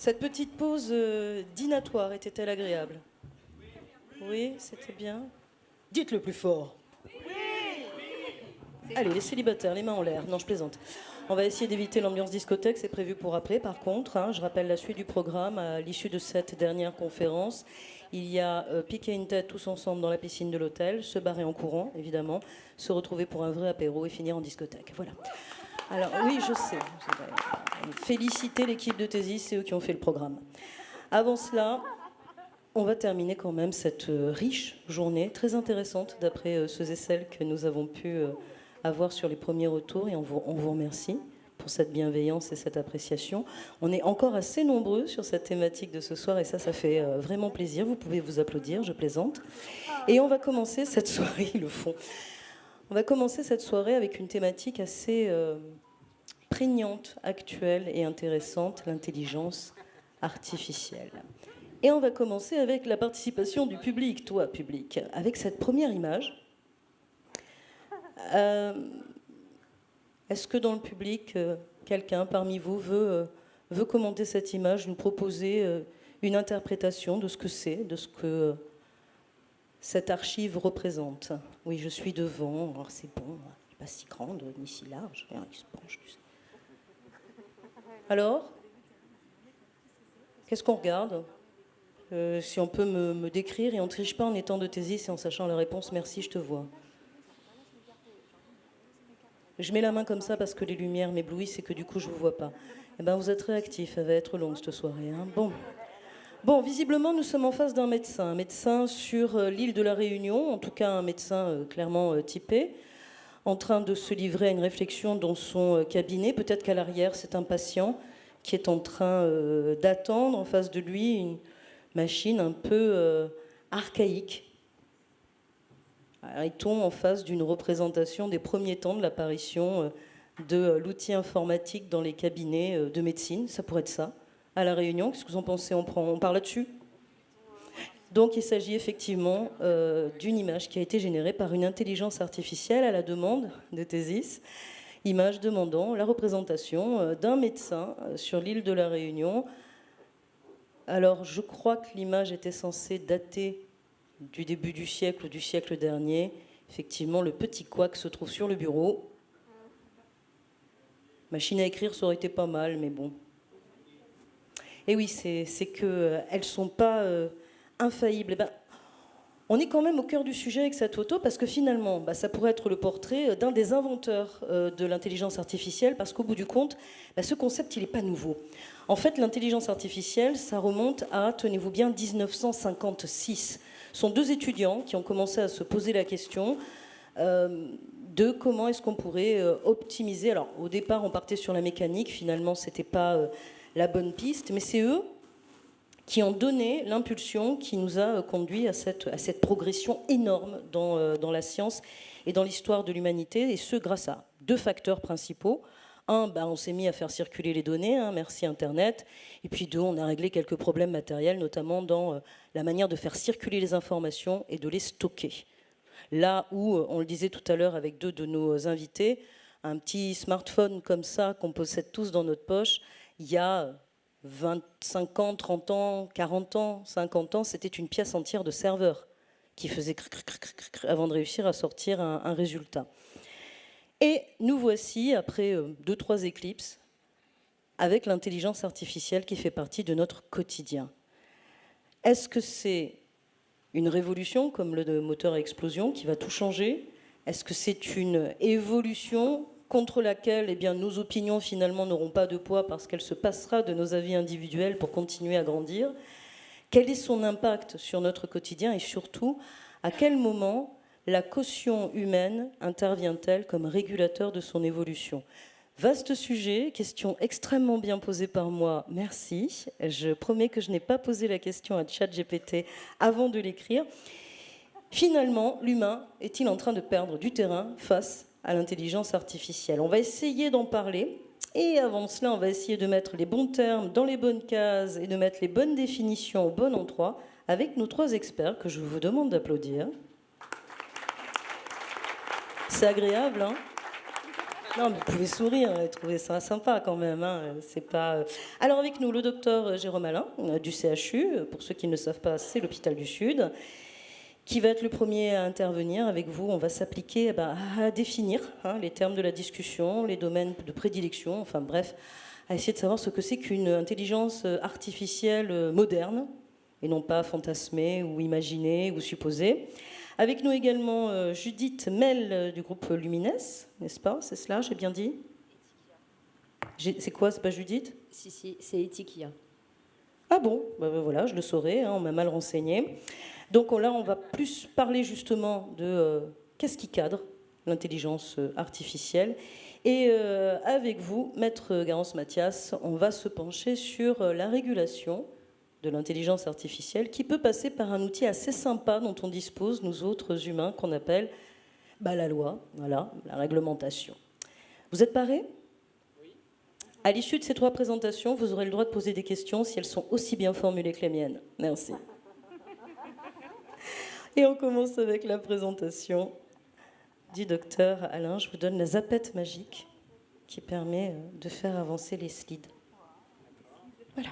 Cette petite pause dînatoire était-elle agréable? Oui, c'était bien. Dites-le plus fort. Allez, les célibataires, les mains en l'air. Non, je plaisante. On va essayer d'éviter l'ambiance discothèque, c'est prévu pour après. Par contre, je rappelle la suite du programme. À l'issue de cette dernière conférence, il y a piquer une tête tous ensemble dans la piscine de l'hôtel, se barrer en courant, évidemment, se retrouver pour un vrai apéro et finir en discothèque. Voilà. Alors oui, je sais. Féliciter l'équipe de Thésis, c'est eux qui ont fait le programme. Avant cela, on va terminer quand même cette riche journée, très intéressante d'après ceux et celles que nous avons pu avoir sur les premiers retours, et on vous remercie pour cette bienveillance et cette appréciation. On est encore assez nombreux sur cette thématique de ce soir et ça fait vraiment plaisir. Vous pouvez vous applaudir, je plaisante. Et on va commencer cette soirée, le fond. On va commencer cette soirée avec une thématique assez prégnante, actuelle et intéressante, l'intelligence artificielle. Et on va commencer avec la participation du public, toi public, avec cette première image. Est-ce que dans le public, quelqu'un parmi vous veut commenter cette image, nous proposer une interprétation de ce que c'est, de ce que cette archive représente? Oui, je suis devant, alors c'est bon, elle n'est pas si grande, ni si large, rien qui se penche. Alors, qu'est-ce qu'on regarde? Si on peut me décrire, et on ne triche pas en étant de Thésis et en sachant la réponse, merci, je te vois. Je mets la main comme ça parce que les lumières m'éblouissent et que du coup je ne vous vois pas. Eh bien, vous êtes réactifs, elle va être longue cette soirée. Bon, visiblement, nous sommes en face d'un médecin. Un médecin sur l'île de la Réunion, en tout cas un médecin clairement typé, en train de se livrer à une réflexion dans son cabinet. Peut-être qu'à l'arrière, c'est un patient qui est en train d'attendre en face de lui une machine un peu archaïque. Est-on en face d'une représentation des premiers temps de l'apparition de l'outil informatique dans les cabinets de médecine? Ça pourrait être ça. À La Réunion, qu'est-ce que vous en pensez? On parle là-dessus? Donc il s'agit effectivement d'une image qui a été générée par une intelligence artificielle à la demande de Thésis. Image demandant la représentation d'un médecin sur l'île de la Réunion. Alors je crois que l'image était censée dater du début du siècle dernier. Effectivement, le petit couac se trouve sur le bureau. Machine à écrire, ça aurait été pas mal, mais bon. Et oui, c'est qu'elles ne sont pas infaillibles. On est quand même au cœur du sujet avec cette photo, parce que finalement, ça pourrait être le portrait d'un des inventeurs de l'intelligence artificielle, parce qu'au bout du compte, ce concept, il n'est pas nouveau. En fait, l'intelligence artificielle, ça remonte à, tenez-vous bien, 1956. Ce sont deux étudiants qui ont commencé à se poser la question de comment est-ce qu'on pourrait optimiser. Alors, au départ, on partait sur la mécanique, finalement, ce n'était pas la bonne piste, mais c'est eux qui ont donné l'impulsion qui nous a conduit à cette progression énorme dans la science et dans l'histoire de l'humanité, et ce, grâce à deux facteurs principaux. Un, on s'est mis à faire circuler les données, merci Internet. Et puis deux, on a réglé quelques problèmes matériels, notamment dans la manière de faire circuler les informations et de les stocker. Là où, on le disait tout à l'heure avec deux de nos invités, un petit smartphone comme ça qu'on possède tous dans notre poche, il y a 25 ans, 30 ans, 40 ans, 50 ans, c'était une pièce entière de serveur qui faisait avant de réussir à sortir un résultat. Et nous voici, après 2-3 éclipses, avec l'intelligence artificielle qui fait partie de notre quotidien. Est-ce que c'est une révolution, comme le moteur à explosion, qui va tout changer? Est-ce que c'est une évolution contre laquelle nos opinions finalement n'auront pas de poids parce qu'elle se passera de nos avis individuels pour continuer à grandir? Quel est son impact sur notre quotidien et surtout, à quel moment la caution humaine intervient-elle comme régulateur de son évolution? Vaste sujet, question extrêmement bien posée par moi, merci. Je promets que je n'ai pas posé la question à ChatGPT avant de l'écrire. Finalement, l'humain est-il en train de perdre du terrain face à l'intelligence artificielle? On va essayer d'en parler. Et avant cela, on va essayer de mettre les bons termes dans les bonnes cases et de mettre les bonnes définitions au bon endroit avec nos 3 experts que je vous demande d'applaudir. C'est agréable, hein? Non, mais vous pouvez sourire et trouver ça sympa quand même. Hein. C'est pas... Alors avec nous, le docteur Jérôme Alain du CHU. Pour ceux qui ne le savent pas, c'est l'hôpital du Sud, qui va être le premier à intervenir avec vous. On va s'appliquer à définir les termes de la discussion, les domaines de prédilection, enfin bref, à essayer de savoir ce que c'est qu'une intelligence artificielle moderne, et non pas fantasmée ou imaginée ou supposée. Avec nous également Judith Mel du groupe Lumines, n'est-ce pas? C'est cela, j'ai bien dit? C'est quoi, c'est pas Judith? Si, c'est Etikia. Ah bon, voilà, je le saurais, on m'a mal renseigné. Donc là, on va plus parler justement de qu'est-ce qui cadre l'intelligence artificielle. Et avec vous, Maître Garance Mathias, on va se pencher sur la régulation de l'intelligence artificielle qui peut passer par un outil assez sympa dont on dispose, nous autres humains, qu'on appelle la loi, voilà, la réglementation. Vous êtes parés? Oui. À l'issue de ces 3 présentations, vous aurez le droit de poser des questions si elles sont aussi bien formulées que les miennes. Merci. Et on commence avec la présentation du docteur Alain. Je vous donne la zapette magique qui permet de faire avancer les slides. Voilà.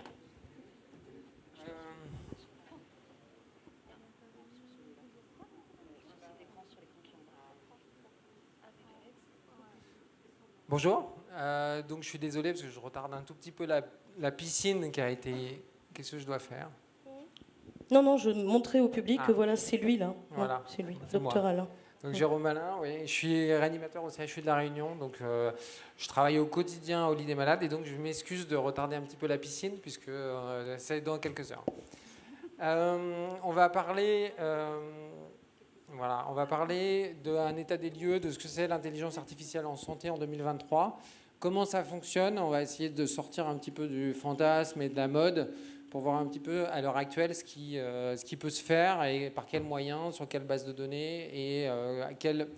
Bonjour, donc je suis désolé parce que je retarde un tout petit peu la piscine qui a été... Qu'est-ce que je dois faire? Non, je montrais au public que voilà, c'est lui là. Voilà, c'est lui, c'est docteur moi. Alain. Donc Jérôme Alain, oui, je suis réanimateur au CHU de La Réunion, donc je travaille au quotidien au lit des malades et donc je m'excuse de retarder un petit peu la piscine puisque c'est dans quelques heures. On va parler... Voilà, on va parler d'un état des lieux de ce que c'est l'intelligence artificielle en santé en 2023. Comment ça fonctionne? On va essayer de sortir un petit peu du fantasme et de la mode pour voir un petit peu à l'heure actuelle ce qui peut se faire et par quels moyens, sur quelle base de données et quel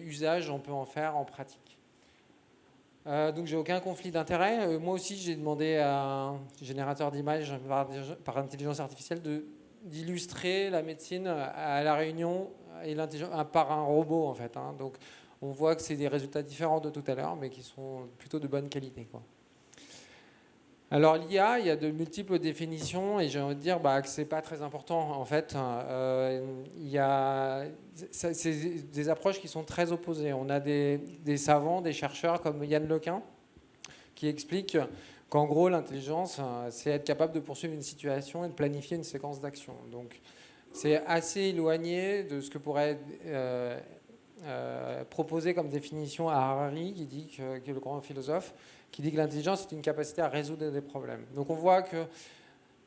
usage on peut en faire en pratique. Donc j'ai aucun conflit d'intérêt. Moi aussi j'ai demandé à un générateur d'images par intelligence artificielle d'illustrer la médecine à La Réunion et par un robot en fait. Donc on voit que c'est des résultats différents de tout à l'heure, mais qui sont plutôt de bonne qualité, quoi. Alors l'IA, il y a de multiples définitions et j'ai envie de dire que c'est pas très important en fait. C'est des approches qui sont très opposées. On a des savants, des chercheurs comme Yann Lequin qui expliquent qu'en gros, l'intelligence, c'est être capable de poursuivre une situation et de planifier une séquence d'actions. Donc, c'est assez éloigné de ce que pourrait proposer comme définition à Harari, qui est le grand philosophe, qui dit que l'intelligence est une capacité à résoudre des problèmes. Donc, on voit que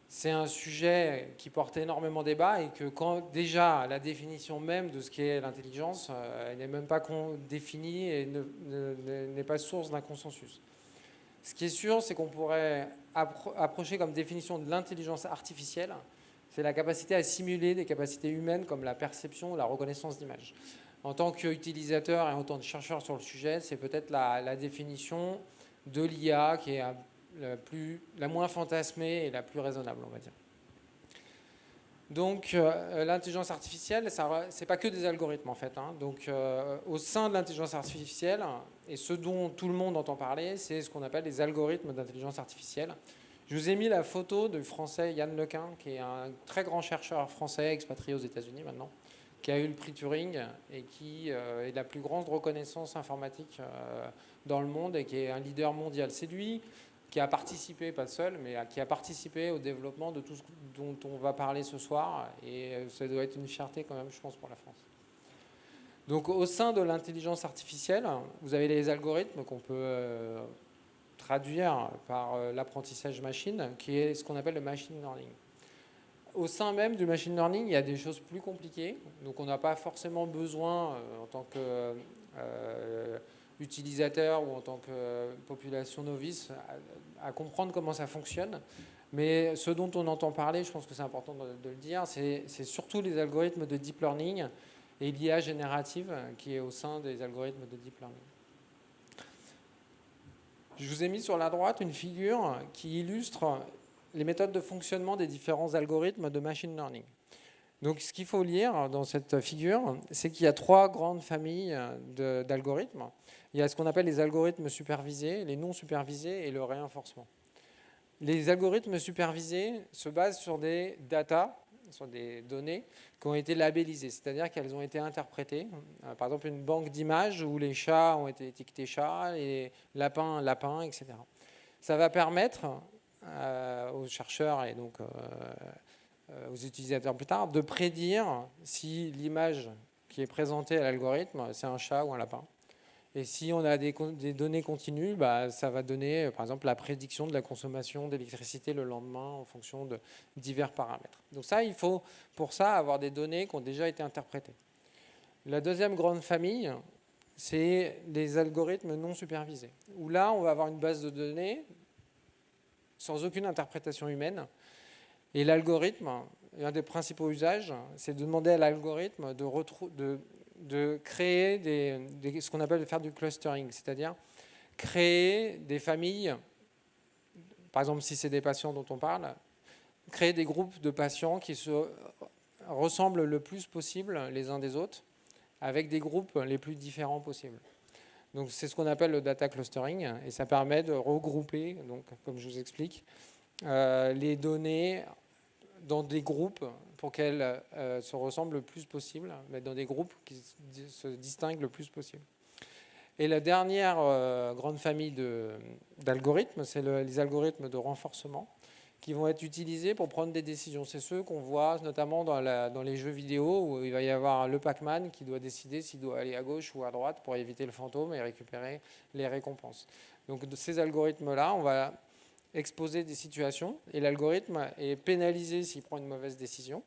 c'est un sujet qui porte énormément débat et que quand déjà la définition même de ce qu'est l'intelligence n'est même pas définie et n'est pas source d'un consensus. Ce qui est sûr, c'est qu'on pourrait approcher comme définition de l'intelligence artificielle, c'est la capacité à simuler des capacités humaines comme la perception ou la reconnaissance d'images. En tant qu'utilisateur et en tant que chercheur sur le sujet, c'est peut-être la définition de l'IA qui est la moins fantasmée et la plus raisonnable, on va dire. Donc l'intelligence artificielle, c'est pas que des algorithmes en fait. Donc au sein de l'intelligence artificielle, et ce dont tout le monde entend parler, c'est ce qu'on appelle les algorithmes d'intelligence artificielle. Je vous ai mis la photo du français Yann Lequin, qui est un très grand chercheur français expatrié aux États-Unis maintenant, qui a eu le prix Turing et qui est la plus grande reconnaissance informatique dans le monde et qui est un leader mondial. C'est lui qui a participé, pas seul, mais qui a participé au développement de tout ce dont on va parler ce soir. Et ça doit être une fierté quand même, je pense, pour la France. Donc au sein de l'intelligence artificielle, vous avez les algorithmes qu'on peut traduire par l'apprentissage machine, qui est ce qu'on appelle le machine learning. Au sein même du machine learning, il y a des choses plus compliquées. Donc on n'a pas forcément besoin, en tant que utilisateur ou en tant que population novice, à comprendre comment ça fonctionne. Mais ce dont on entend parler, je pense que c'est important de le dire, c'est surtout les algorithmes de deep learning et l'IA générative qui est au sein des algorithmes de deep learning. Je vous ai mis sur la droite une figure qui illustre les méthodes de fonctionnement des différents algorithmes de machine learning. Donc ce qu'il faut lire dans cette figure, c'est qu'il y a 3 grandes familles d'algorithmes. Il y a ce qu'on appelle les algorithmes supervisés, les non supervisés et le réinforcement. Les algorithmes supervisés se basent sur des data, sur des données qui ont été labellisées, c'est-à-dire qu'elles ont été interprétées. Par exemple, une banque d'images où les chats ont été étiquetés chats, les lapins, lapins, etc. Ça va permettre aux chercheurs et donc aux utilisateurs plus tard de prédire si l'image qui est présentée à l'algorithme, c'est un chat ou un lapin. Et si on a des données continues, ça va donner, par exemple, la prédiction de la consommation d'électricité le lendemain en fonction de divers paramètres. Donc ça, il faut pour ça avoir des données qui ont déjà été interprétées. La deuxième grande famille, c'est les algorithmes non supervisés, où là, on va avoir une base de données sans aucune interprétation humaine. Et l'algorithme, un des principaux usages, c'est de demander à l'algorithme de créer ce qu'on appelle faire du clustering, c'est-à-dire créer des familles, par exemple si c'est des patients dont on parle, créer des groupes de patients qui se ressemblent le plus possible les uns des autres, avec des groupes les plus différents possibles. Donc c'est ce qu'on appelle le data clustering, et ça permet de regrouper, donc, comme je vous explique, les données dans des groupes pour qu'elles se ressemblent le plus possible, mais dans des groupes qui se distinguent le plus possible. Et la dernière grande famille d'algorithmes, c'est les algorithmes de renforcement qui vont être utilisés pour prendre des décisions. C'est ceux qu'on voit notamment dans les jeux vidéo où il va y avoir le Pac-Man qui doit décider s'il doit aller à gauche ou à droite pour éviter le fantôme et récupérer les récompenses. Donc de ces algorithmes-là, on va exposer des situations et l'algorithme est pénalisé s'il prend une mauvaise décision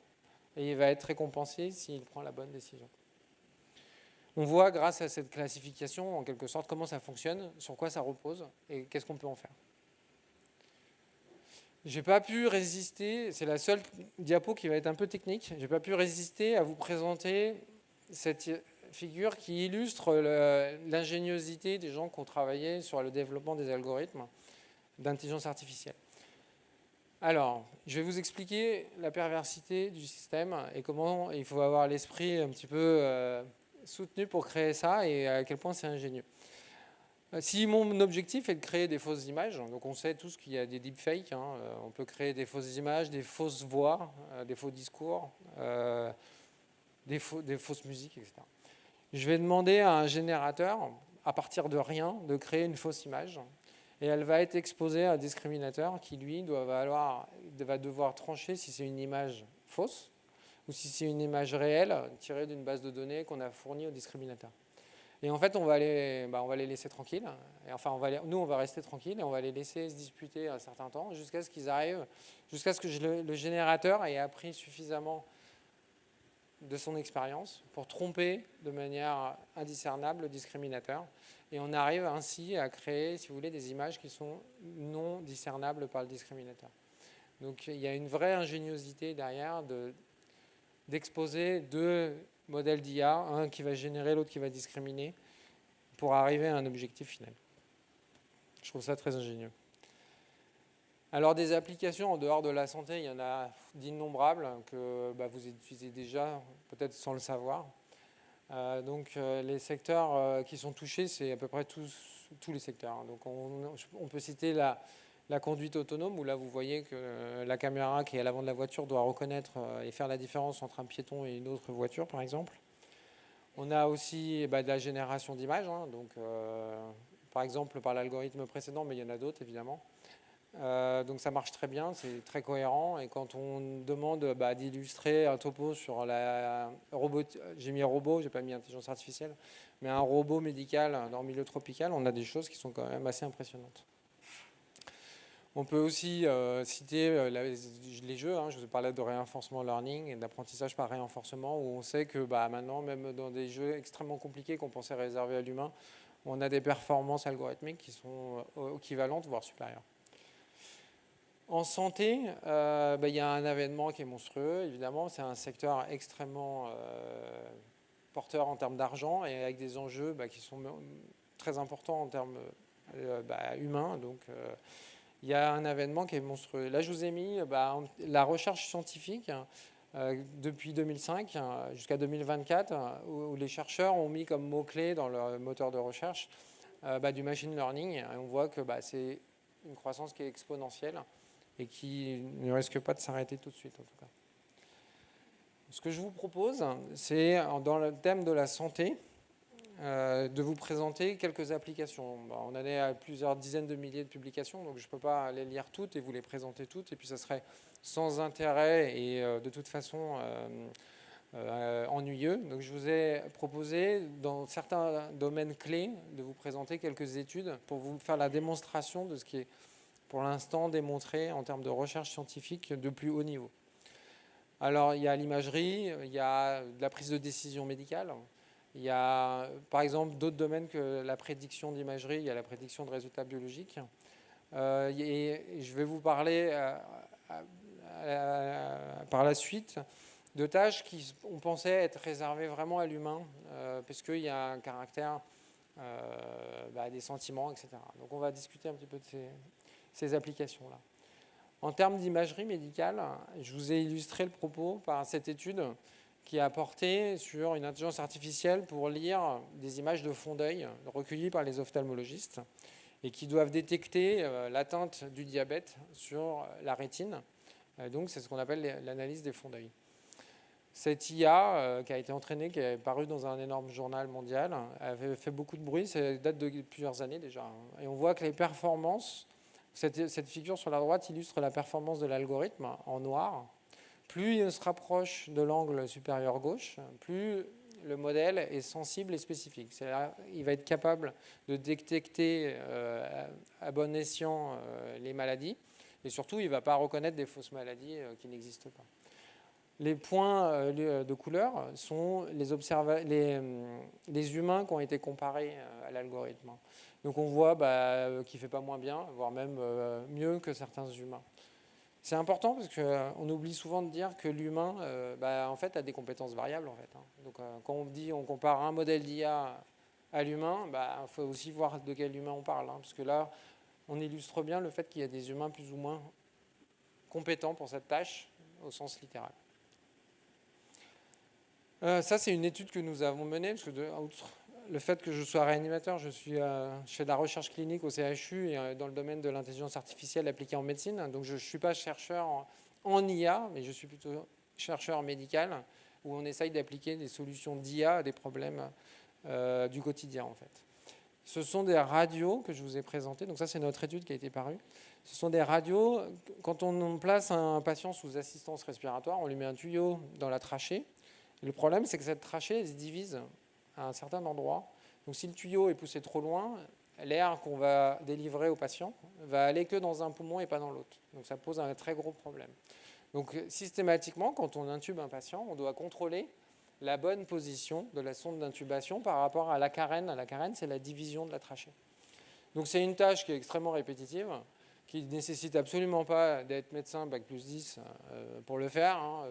et il va être récompensé s'il prend la bonne décision. On voit grâce à cette classification en quelque sorte comment ça fonctionne, sur quoi ça repose et qu'est-ce qu'on peut en faire. J'ai pas pu résister, c'est la seule diapo qui va être un peu technique, j'ai pas pu résister à vous présenter cette figure qui illustre l'ingéniosité des gens qui ont travaillé sur le développement des algorithmes d'intelligence artificielle. Alors, je vais vous expliquer la perversité du système et comment il faut avoir l'esprit un petit peu soutenu pour créer ça et à quel point c'est ingénieux. Si mon objectif est de créer des fausses images, donc on sait tous qu'il y a des deepfakes, on peut créer des fausses images, des fausses voix, des faux discours, des fausses musiques, etc. Je vais demander à un générateur, à partir de rien, de créer une fausse image. Et elle va être exposée à un discriminateur qui, lui, va devoir trancher si c'est une image fausse ou si c'est une image réelle tirée d'une base de données qu'on a fournie au discriminateur. Et en fait, on va les laisser tranquilles. Et enfin, nous, on va rester tranquilles et on va les laisser se disputer un certain temps jusqu'à ce qu'ils arrivent, jusqu'à ce que le générateur ait appris suffisamment de son expérience pour tromper de manière indiscernable le discriminateur. Et on arrive ainsi à créer, si vous voulez, des images qui sont non discernables par le discriminateur. Donc il y a une vraie ingéniosité derrière d'exposer deux modèles d'IA, un qui va générer, l'autre qui va discriminer, pour arriver à un objectif final. Je trouve ça très ingénieux. Alors des applications en dehors de la santé, il y en a d'innombrables que vous utilisez déjà, peut-être sans le savoir. Donc les secteurs qui sont touchés, c'est à peu près tous les secteurs. Donc on peut citer la conduite autonome, où là vous voyez que la caméra qui est à l'avant de la voiture doit reconnaître et faire la différence entre un piéton et une autre voiture, par exemple. On a aussi de la génération d'images, donc par exemple par l'algorithme précédent, mais il y en a d'autres évidemment. Donc ça marche très bien, c'est très cohérent. Et quand on demande d'illustrer un topo sur la robot, j'ai mis un robot, j'ai pas mis intelligence artificielle, mais un robot médical dans le milieu tropical, on a des choses qui sont quand même assez impressionnantes. On peut aussi citer les jeux, je vous ai parlé de reinforcement learning et d'apprentissage par renforcement, où on sait que maintenant, même dans des jeux extrêmement compliqués qu'on pensait réservés à l'humain, on a des performances algorithmiques qui sont équivalentes, voire supérieures. En santé, il y a un avènement qui est monstrueux, évidemment. C'est un secteur extrêmement porteur en termes d'argent et avec des enjeux qui sont très importants en termes humains. Donc, il y a un avènement qui est monstrueux. Là, je vous ai mis la recherche scientifique depuis 2005 jusqu'à 2024, où les chercheurs ont mis comme mot-clé dans leur moteur de recherche du machine learning. Et on voit que c'est une croissance qui est exponentielle et qui ne risque pas de s'arrêter tout de suite, en tout cas. Ce que je vous propose, c'est, dans le thème de la santé, de vous présenter quelques applications. On en est à plusieurs dizaines de milliers de publications, donc je ne peux pas les lire toutes et vous les présenter toutes, et puis ça serait sans intérêt et de toute façon ennuyeux. Donc je vous ai proposé, dans certains domaines clés, de vous présenter quelques études pour vous faire la démonstration de ce qui est pour l'instant démontré en termes de recherche scientifique de plus haut niveau. Alors il y a l'imagerie, il y a de la prise de décision médicale. Il y a, par exemple, d'autres domaines que la prédiction d'imagerie. Il y a la prédiction de résultats biologiques. Et je vais vous parler par la suite de tâches qui on pensait être réservées vraiment à l'humain, puisqu'il y a un caractère des sentiments, etc. Donc on va discuter un petit peu de ces applications-là. En termes d'imagerie médicale, je vous ai illustré le propos par cette étude qui a porté sur une intelligence artificielle pour lire des images de fond d'œil recueillies par les ophtalmologistes et qui doivent détecter l'atteinte du diabète sur la rétine. Donc c'est ce qu'on appelle l'analyse des fonds d'œil. Cette IA qui a été entraînée, qui est parue dans un énorme journal mondial, avait fait beaucoup de bruit, ça date de plusieurs années déjà. Et on voit que les performances, cette figure sur la droite illustre la performance de l'algorithme en noir. Plus il se rapproche de l'angle supérieur gauche, plus le modèle est sensible et spécifique. C'est-à-dire, il va être capable de détecter à bon escient les maladies, et surtout, il ne va pas reconnaître des fausses maladies qui n'existent pas. Les points de couleur sont les humains qui ont été comparés à l'algorithme. Donc on voit qu'il ne fait pas moins bien, voire même mieux que certains humains. C'est important parce qu'on oublie souvent de dire que l'humain en fait, a des compétences variables. En fait, hein. Donc, quand on compare un modèle d'IA à l'humain, il faut aussi voir de quel humain on parle. Hein, parce que là, on illustre bien le fait qu'il y a des humains plus ou moins compétents pour cette tâche au sens littéral. Ça, c'est une étude que nous avons menée, parce que outre le fait que je sois réanimateur, je fais de la recherche clinique au CHU et dans le domaine de l'intelligence artificielle appliquée en médecine. Donc je ne suis pas chercheur en IA, mais je suis plutôt chercheur médical, où on essaye d'appliquer des solutions d'IA à des problèmes du quotidien, en fait. Ce sont des radios que je vous ai présentées. Donc ça, c'est notre étude qui a été parue. Ce sont des radios, quand on place un patient sous assistance respiratoire, on lui met un tuyau dans la trachée. Et le problème, c'est que cette trachée, elle se divise à un certain endroit. Donc si le tuyau est poussé trop loin, l'air qu'on va délivrer au patient va aller que dans un poumon et pas dans l'autre. Donc ça pose un très gros problème. Donc systématiquement, quand on intube un patient, on doit contrôler la bonne position de la sonde d'intubation par rapport à la carène. La carène, c'est la division de la trachée. Donc c'est une tâche qui est extrêmement répétitive, qui ne nécessite absolument pas d'être médecin Bac plus 10 pour le faire. Hein.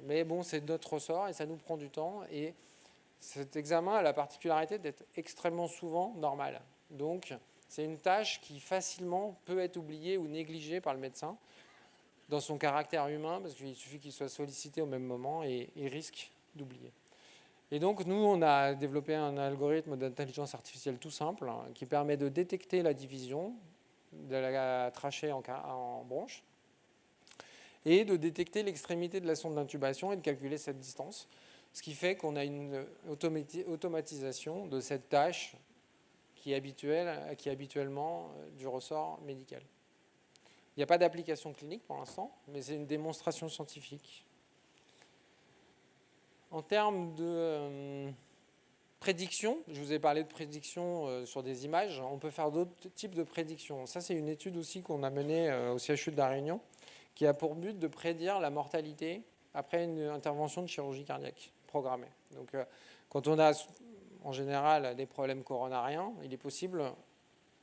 Mais bon, c'est notre ressort et ça nous prend du temps. Et cet examen a la particularité d'être extrêmement souvent normal. Donc c'est une tâche qui facilement peut être oubliée ou négligée par le médecin dans son caractère humain, parce qu'il suffit qu'il soit sollicité au même moment et il risque d'oublier. Et donc, nous, on a développé un algorithme d'intelligence artificielle tout simple qui permet de détecter la division de la trachée en bronche et de détecter l'extrémité de la sonde d'intubation et de calculer cette distance, ce qui fait qu'on a une automatisation de cette tâche qui est habituellement du ressort médical. Il n'y a pas d'application clinique pour l'instant, mais c'est une démonstration scientifique. En termes de prédiction, je vous ai parlé de prédiction sur des images, on peut faire d'autres types de prédictions. Ça, c'est une étude aussi qu'on a menée au CHU de La Réunion, qui a pour but de prédire la mortalité après une intervention de chirurgie cardiaque programmée. Donc, quand on a en général des problèmes coronariens, il est possible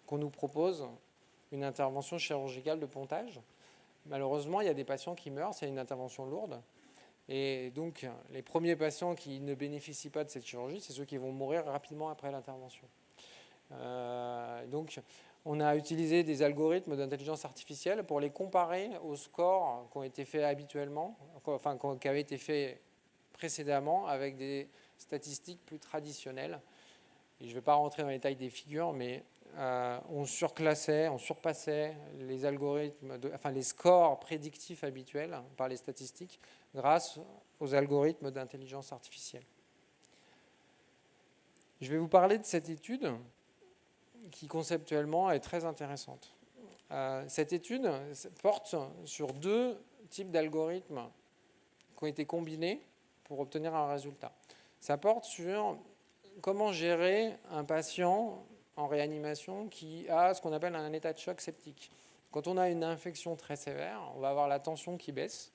qu'on nous propose une intervention chirurgicale de pontage. Malheureusement, il y a des patients qui meurent, c'est une intervention lourde. Et donc, les premiers patients qui ne bénéficient pas de cette chirurgie, c'est ceux qui vont mourir rapidement après l'intervention. Donc, On a utilisé des algorithmes d'intelligence artificielle pour les comparer aux scores qui ont été faits habituellement, enfin qui avaient été faits précédemment avec des statistiques plus traditionnelles. Et je ne vais pas rentrer dans les détails des figures, mais on surpassait les algorithmes, les scores prédictifs habituels par les statistiques grâce aux algorithmes d'intelligence artificielle. Je vais vous parler de cette étude qui conceptuellement est très intéressante. Cette étude porte sur 2 types d'algorithmes qui ont été combinés pour obtenir un résultat. Ça porte sur comment gérer un patient en réanimation qui a ce qu'on appelle un état de choc septique. Quand on a une infection très sévère, on va avoir la tension qui baisse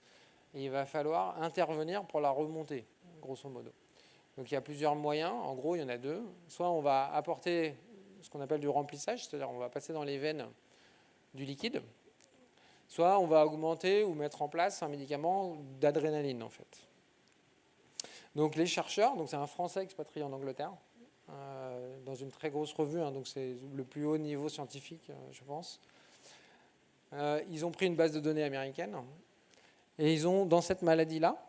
et il va falloir intervenir pour la remonter, grosso modo. Donc il y a plusieurs moyens, en gros il y en a 2. Soit on va apporter ce qu'on appelle du remplissage, c'est-à-dire on va passer dans les veines du liquide, soit on va augmenter ou mettre en place un médicament d'adrénaline en fait. Donc les chercheurs, donc c'est un Français expatrié en Angleterre, dans une très grosse revue, donc c'est le plus haut niveau scientifique, je pense. Ils ont pris une base de données américaine et ils ont, dans cette maladie-là,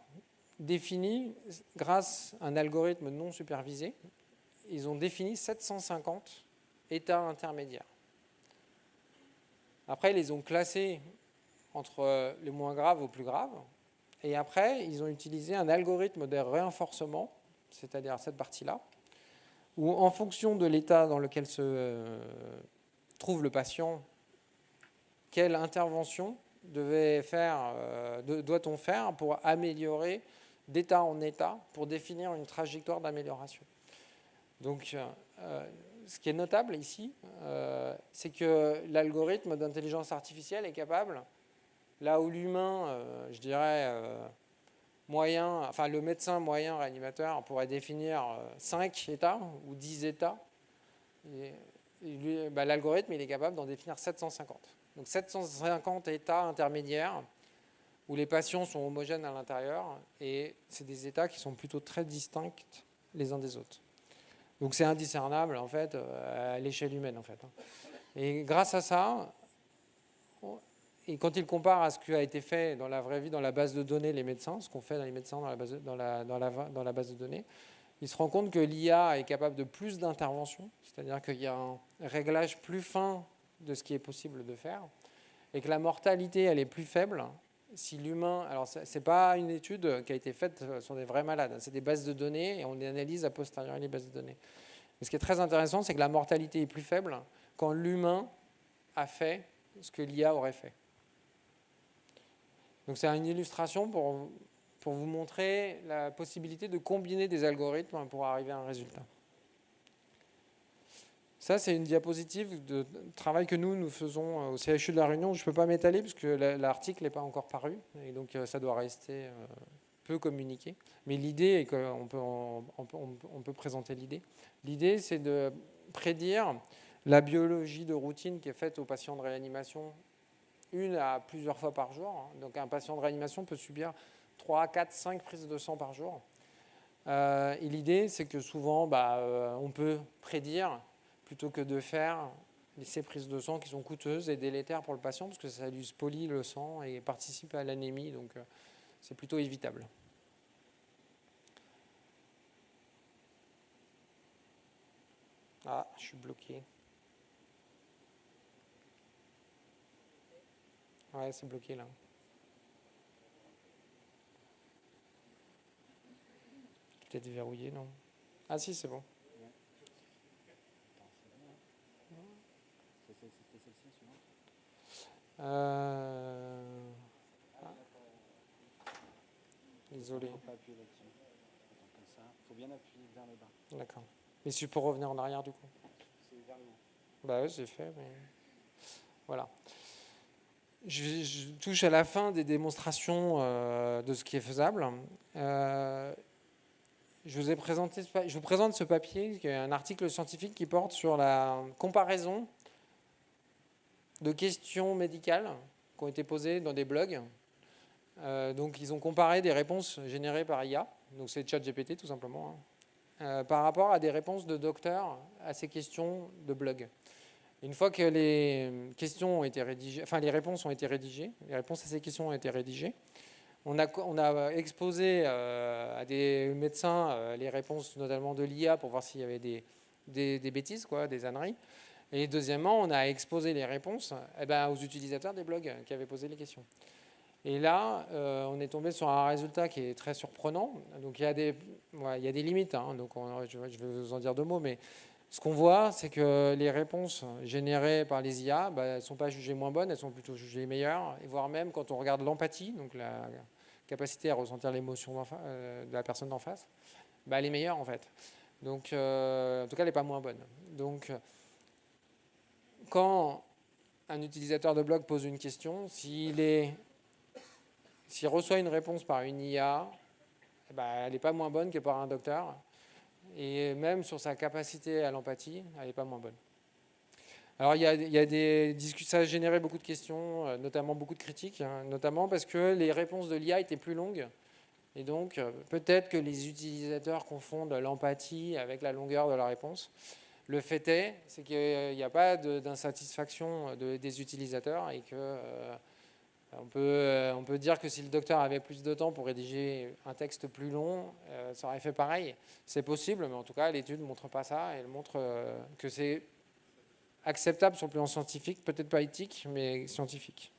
défini, grâce à un algorithme non supervisé, ils ont défini 750 états intermédiaires. Après, ils les ont classés entre les moins graves aux plus graves. Et après, ils ont utilisé un algorithme de renforcement, c'est-à-dire cette partie-là, où en fonction de l'état dans lequel se trouve le patient, quelle intervention doit-on faire pour améliorer d'état en état, pour définir une trajectoire d'amélioration. Donc, ce qui est notable ici, c'est que l'algorithme d'intelligence artificielle est capable, là où l'humain, je dirais, le médecin moyen réanimateur pourrait définir 5 états ou 10 états, l'algorithme il est capable d'en définir 750. Donc 750 états intermédiaires où les patients sont homogènes à l'intérieur et c'est des états qui sont plutôt très distincts les uns des autres. Donc c'est indiscernable en fait à l'échelle humaine en fait. Et grâce à ça, et quand il compare à ce qui a été fait dans la vraie vie, dans la base de données, les médecins, ce qu'on fait dans les médecins dans la base de données, il se rend compte que l'IA est capable de plus d'interventions, c'est-à-dire qu'il y a un réglage plus fin de ce qui est possible de faire, et que la mortalité elle est plus faible si l'humain. Alors c'est pas une étude qui a été faite sur des vrais malades, c'est des bases de données et on analyse a posteriori les bases de données. Mais ce qui est très intéressant, c'est que la mortalité est plus faible quand l'humain a fait ce que l'IA aurait fait. Donc c'est une illustration pour vous montrer la possibilité de combiner des algorithmes pour arriver à un résultat. Ça, c'est une diapositive de travail que nous faisons au CHU de La Réunion. Je ne peux pas m'étaler puisque l'article n'est pas encore paru et donc ça doit rester peu communiqué. Mais l'idée est qu'on peut présenter l'idée. L'idée, c'est de prédire la biologie de routine qui est faite aux patients de réanimation 1 à plusieurs fois par jour. Donc un patient de réanimation peut subir 3, 4, 5 prises de sang par jour. Et l'idée, c'est que souvent, on peut prédire plutôt que de faire ces prises de sang qui sont coûteuses et délétères pour le patient parce que ça lui spolie le sang et participe à l'anémie. Donc c'est plutôt évitable. Ah, je suis bloqué. Ouais, c'est bloqué là. Peut-être verrouillé, non? Ah si, c'est bon. Désolé. Il ne faut pas appuyer là-dessus. Comme ça. Il faut bien appuyer vers le bas. D'accord. Mais si je peux revenir en arrière du coup? C'est vers le haut. Bah oui, j'ai fait, mais voilà. Je touche à la fin des démonstrations de ce qui est faisable. Je vous présente ce papier, qui est un article scientifique qui porte sur la comparaison de questions médicales qui ont été posées dans des blogs. Donc ils ont comparé des réponses générées par IA, donc c'est ChatGPT tout simplement, par rapport à des réponses de docteurs à ces questions de blog. Une fois que les questions ont été rédigées, enfin les réponses ont été rédigées, les réponses à ces questions ont été rédigées, on a exposé à des médecins les réponses notamment de l'IA pour voir s'il y avait des bêtises, quoi, des âneries. Et deuxièmement, on a exposé les réponses aux utilisateurs des blogs qui avaient posé les questions. Et là, on est tombé sur un résultat qui est très surprenant. Donc il y a des limites, hein. Donc je vais vous en dire 2 mots, mais ce qu'on voit, c'est que les réponses générées par les IA, elles ne sont pas jugées moins bonnes, elles sont plutôt jugées meilleures. Et voire même quand on regarde l'empathie, donc la capacité à ressentir l'émotion de la personne d'en face, elle est meilleure en fait. Donc en tout cas, elle n'est pas moins bonne. Donc quand un utilisateur de blog pose une question, s'il reçoit une réponse par une IA, elle n'est pas moins bonne que par un docteur. Et même sur sa capacité à l'empathie, elle n'est pas moins bonne. Alors il y a des discussions, ça a généré beaucoup de questions, notamment beaucoup de critiques, hein, notamment parce que les réponses de l'IA étaient plus longues. Et donc peut-être que les utilisateurs confondent l'empathie avec la longueur de la réponse. Le fait est, c'est qu'il n'y a pas d'insatisfaction des utilisateurs et que on peut dire que si le docteur avait plus de temps pour rédiger un texte plus long, ça aurait fait pareil. C'est possible, mais en tout cas, l'étude ne montre pas ça. Elle montre que c'est acceptable sur le plan scientifique, peut-être pas éthique, mais scientifique.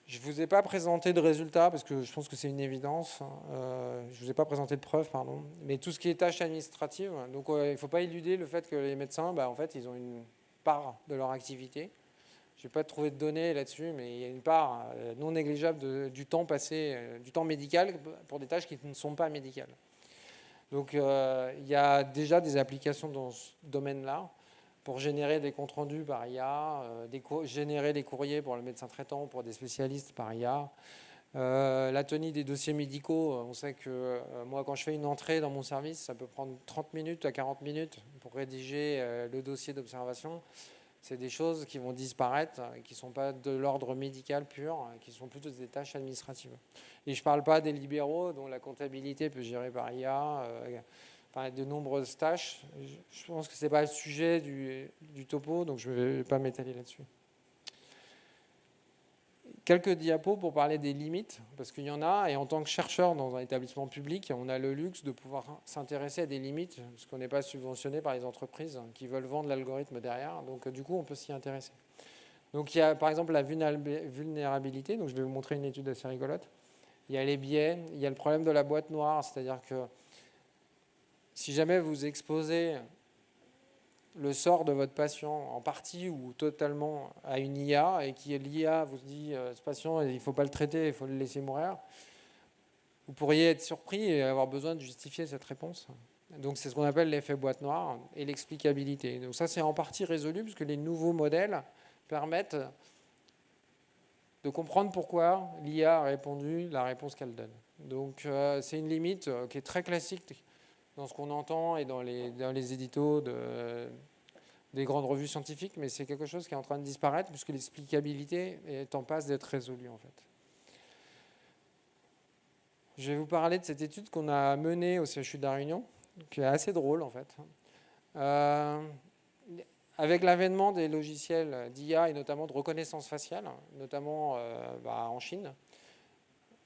Je ne vous ai pas présenté de résultats, parce que je pense que c'est une évidence. Je ne vous ai pas présenté de preuves, pardon. Mais tout ce qui est tâches administratives, donc il ne faut pas éluder le fait que les médecins, en fait, ils ont une part de leur activité. Je n'ai pas trouvé de données là-dessus, mais il y a une part non négligeable du temps passé, du temps médical pour des tâches qui ne sont pas médicales. Donc il y a déjà des applications dans ce domaine-là pour générer des comptes rendus par IA, générer des courriers pour le médecin traitant, pour des spécialistes par IA. La tenue des dossiers médicaux, on sait que moi quand je fais une entrée dans mon service, ça peut prendre 30 minutes à 40 minutes pour rédiger le dossier d'observation. C'est des choses qui vont disparaître, qui ne sont pas de l'ordre médical pur, qui sont plutôt des tâches administratives. Et je ne parle pas des libéraux, dont la comptabilité peut gérer par IA, de nombreuses tâches. Je pense que ce n'est pas le sujet du topo, donc je ne vais pas m'étaler là-dessus. Quelques diapos pour parler des limites, parce qu'il y en a, et en tant que chercheur dans un établissement public, on a le luxe de pouvoir s'intéresser à des limites, parce qu'on n'est pas subventionné par les entreprises qui veulent vendre l'algorithme derrière, donc du coup on peut s'y intéresser. Donc il y a par exemple la vulnérabilité, donc je vais vous montrer une étude assez rigolote. Il y a les biais, il y a le problème de la boîte noire, c'est-à-dire que si jamais vous exposez le sort de votre patient en partie ou totalement à une IA et qui l'IA vous dit ce patient il ne faut pas le traiter, il faut le laisser mourir, vous pourriez être surpris et avoir besoin de justifier cette réponse. Donc c'est ce qu'on appelle l'effet boîte noire et l'explicabilité. Donc ça c'est en partie résolu puisque les nouveaux modèles permettent de comprendre pourquoi l'IA a répondu la réponse qu'elle donne. Donc c'est une limite qui est très classique dans ce qu'on entend et dans les éditos des grandes revues scientifiques, mais c'est quelque chose qui est en train de disparaître puisque l'explicabilité est en passe d'être résolue en fait. Je vais vous parler de cette étude qu'on a menée au CHU de La Réunion, qui est assez drôle en fait. Avec l'avènement des logiciels d'IA et notamment de reconnaissance faciale, notamment en Chine,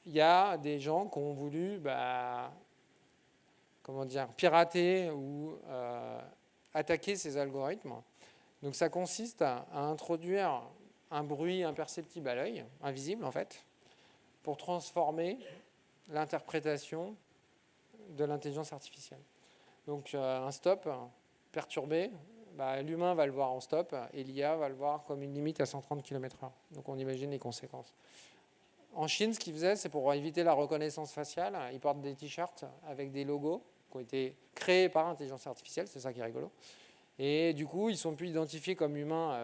il y a des gens qui ont voulu pirater ou attaquer ces algorithmes. Donc ça consiste à introduire un bruit imperceptible à l'œil, invisible en fait, pour transformer l'interprétation de l'intelligence artificielle. Donc un stop perturbé, l'humain va le voir en stop et l'IA va le voir comme une limite à 130 km/h. Donc on imagine les conséquences. En Chine, ce qu'ils faisaient, c'est pour éviter la reconnaissance faciale, ils portent des t-shirts avec des logos qui ont été créés par l'intelligence artificielle, c'est ça qui est rigolo. Et du coup, ils sont plus identifiés comme humains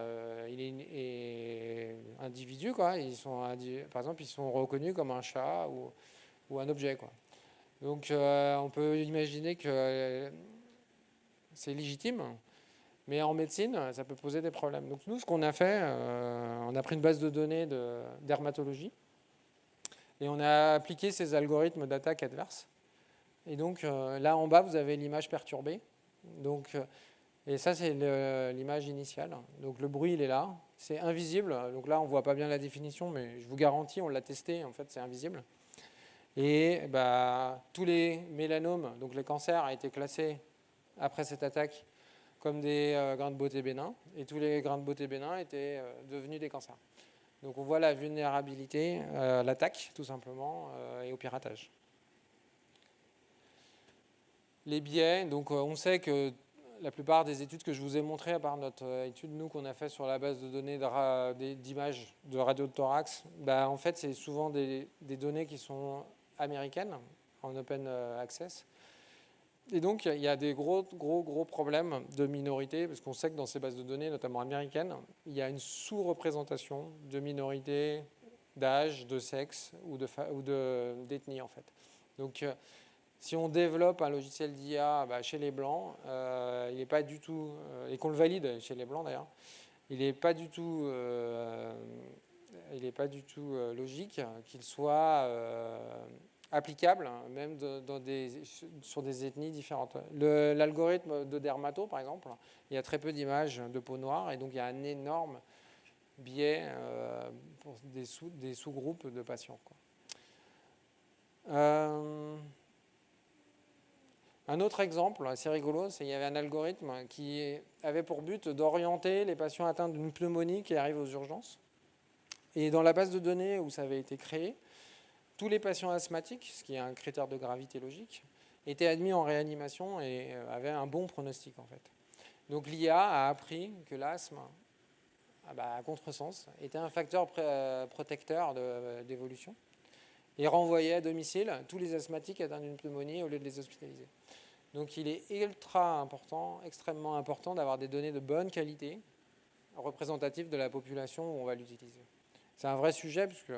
et individus, quoi. Par exemple, ils sont reconnus comme un chat ou un objet, quoi. Donc, on peut imaginer que c'est légitime, mais en médecine, ça peut poser des problèmes. Donc, nous, ce qu'on a fait, on a pris une base de données de dermatologie et on a appliqué ces algorithmes d'attaque adverse. Et donc, là en bas, vous avez l'image perturbée. Donc, Et ça, c'est l'image initiale. Donc le bruit, il est là. C'est invisible. Donc là, on ne voit pas bien la définition, mais je vous garantis, on l'a testé, en fait, c'est invisible. Et tous les mélanomes, donc les cancers, ont été classés après cette attaque comme des grains de beauté bénins. Et tous les grains de beauté bénins étaient devenus des cancers. Donc on voit la vulnérabilité à l'attaque, tout simplement, et au piratage. Les biais, donc on sait que la plupart des études que je vous ai montrées, à part notre étude nous qu'on a fait sur la base de données d'images de radiothorax, en fait c'est souvent des données qui sont américaines en open access. Et donc il y a des gros problèmes de minorité, parce qu'on sait que dans ces bases de données, notamment américaines, il y a une sous-représentation de minorités d'âge, de sexe ou d'ethnie en fait. Donc si on développe un logiciel d'IA chez les Blancs, il n'est pas du tout, et qu'on le valide chez les Blancs d'ailleurs, il n'est pas du tout, logique qu'il soit applicable, même sur des ethnies différentes. L'algorithme de Dermato, par exemple, il y a très peu d'images de peau noire, et donc il y a un énorme biais pour des sous-groupes de patients, quoi. Un autre exemple assez rigolo, c'est qu'il y avait un algorithme qui avait pour but d'orienter les patients atteints d'une pneumonie qui arrivent aux urgences. Et dans la base de données où ça avait été créé, tous les patients asthmatiques, ce qui est un critère de gravité logique, étaient admis en réanimation et avaient un bon pronostic en fait. Donc l'IA a appris que l'asthme, à contresens, était un facteur protecteur d'évolution et renvoyait à domicile tous les asthmatiques atteints d'une pneumonie au lieu de les hospitaliser. Donc il est ultra important, extrêmement important d'avoir des données de bonne qualité, représentatives de la population où on va l'utiliser. C'est un vrai sujet, puisque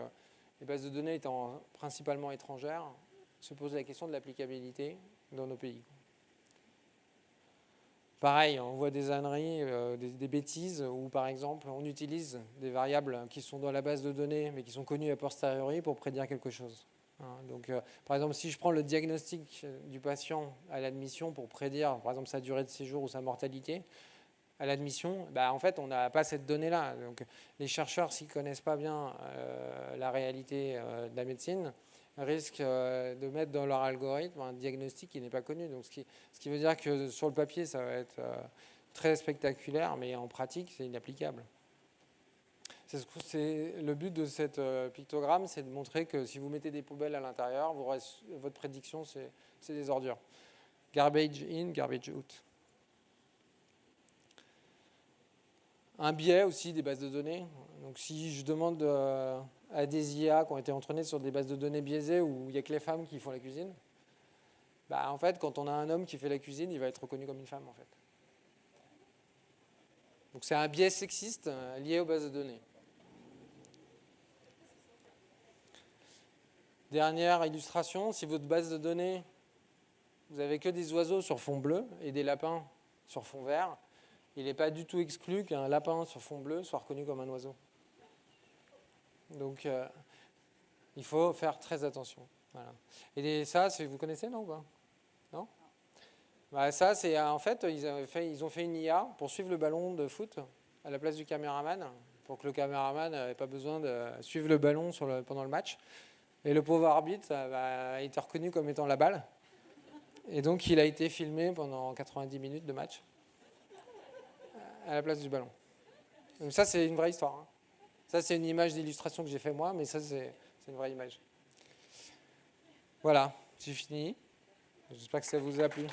les bases de données étant principalement étrangères, se pose la question de l'applicabilité dans nos pays. Pareil, on voit des âneries, des bêtises, où par exemple on utilise des variables qui sont dans la base de données, mais qui sont connues a posteriori pour prédire quelque chose. Donc, par exemple, si je prends le diagnostic du patient à l'admission pour prédire, par exemple, sa durée de séjour ou sa mortalité, à l'admission, en fait, on n'a pas cette donnée-là. Donc, les chercheurs, s'ils ne connaissent pas bien la réalité de la médecine, risquent de mettre dans leur algorithme un diagnostic qui n'est pas connu. Donc, ce qui veut dire que sur le papier, ça va être très spectaculaire, mais en pratique, c'est inapplicable. Le but de cette pictogramme, c'est de montrer que si vous mettez des poubelles à l'intérieur, votre prédiction, c'est des ordures. Garbage in, garbage out. Un biais aussi des bases de données. Donc si je demande à des IA qui ont été entraînées sur des bases de données biaisées où il n'y a que les femmes qui font la cuisine, en fait, quand on a un homme qui fait la cuisine, il va être reconnu comme une femme, en fait. Donc c'est un biais sexiste lié aux bases de données. Dernière illustration, si votre base de données, vous n'avez que des oiseaux sur fond bleu et des lapins sur fond vert, il n'est pas du tout exclu qu'un lapin sur fond bleu soit reconnu comme un oiseau. Donc, il faut faire très attention. Voilà. Et ça, vous connaissez, non ou pas ? Non ? Ça, c'est en fait, ils ont fait une IA pour suivre le ballon de foot à la place du caméraman, pour que le caméraman n'ait pas besoin de suivre le ballon pendant le match. Et le pauvre arbitre a été reconnu comme étant la balle. Et donc, il a été filmé pendant 90 minutes de match à la place du ballon. Donc ça, c'est une vraie histoire. Hein. Ça, c'est une image d'illustration que j'ai fait moi, mais ça, c'est une vraie image. Voilà, j'ai fini. J'espère que ça vous a plu.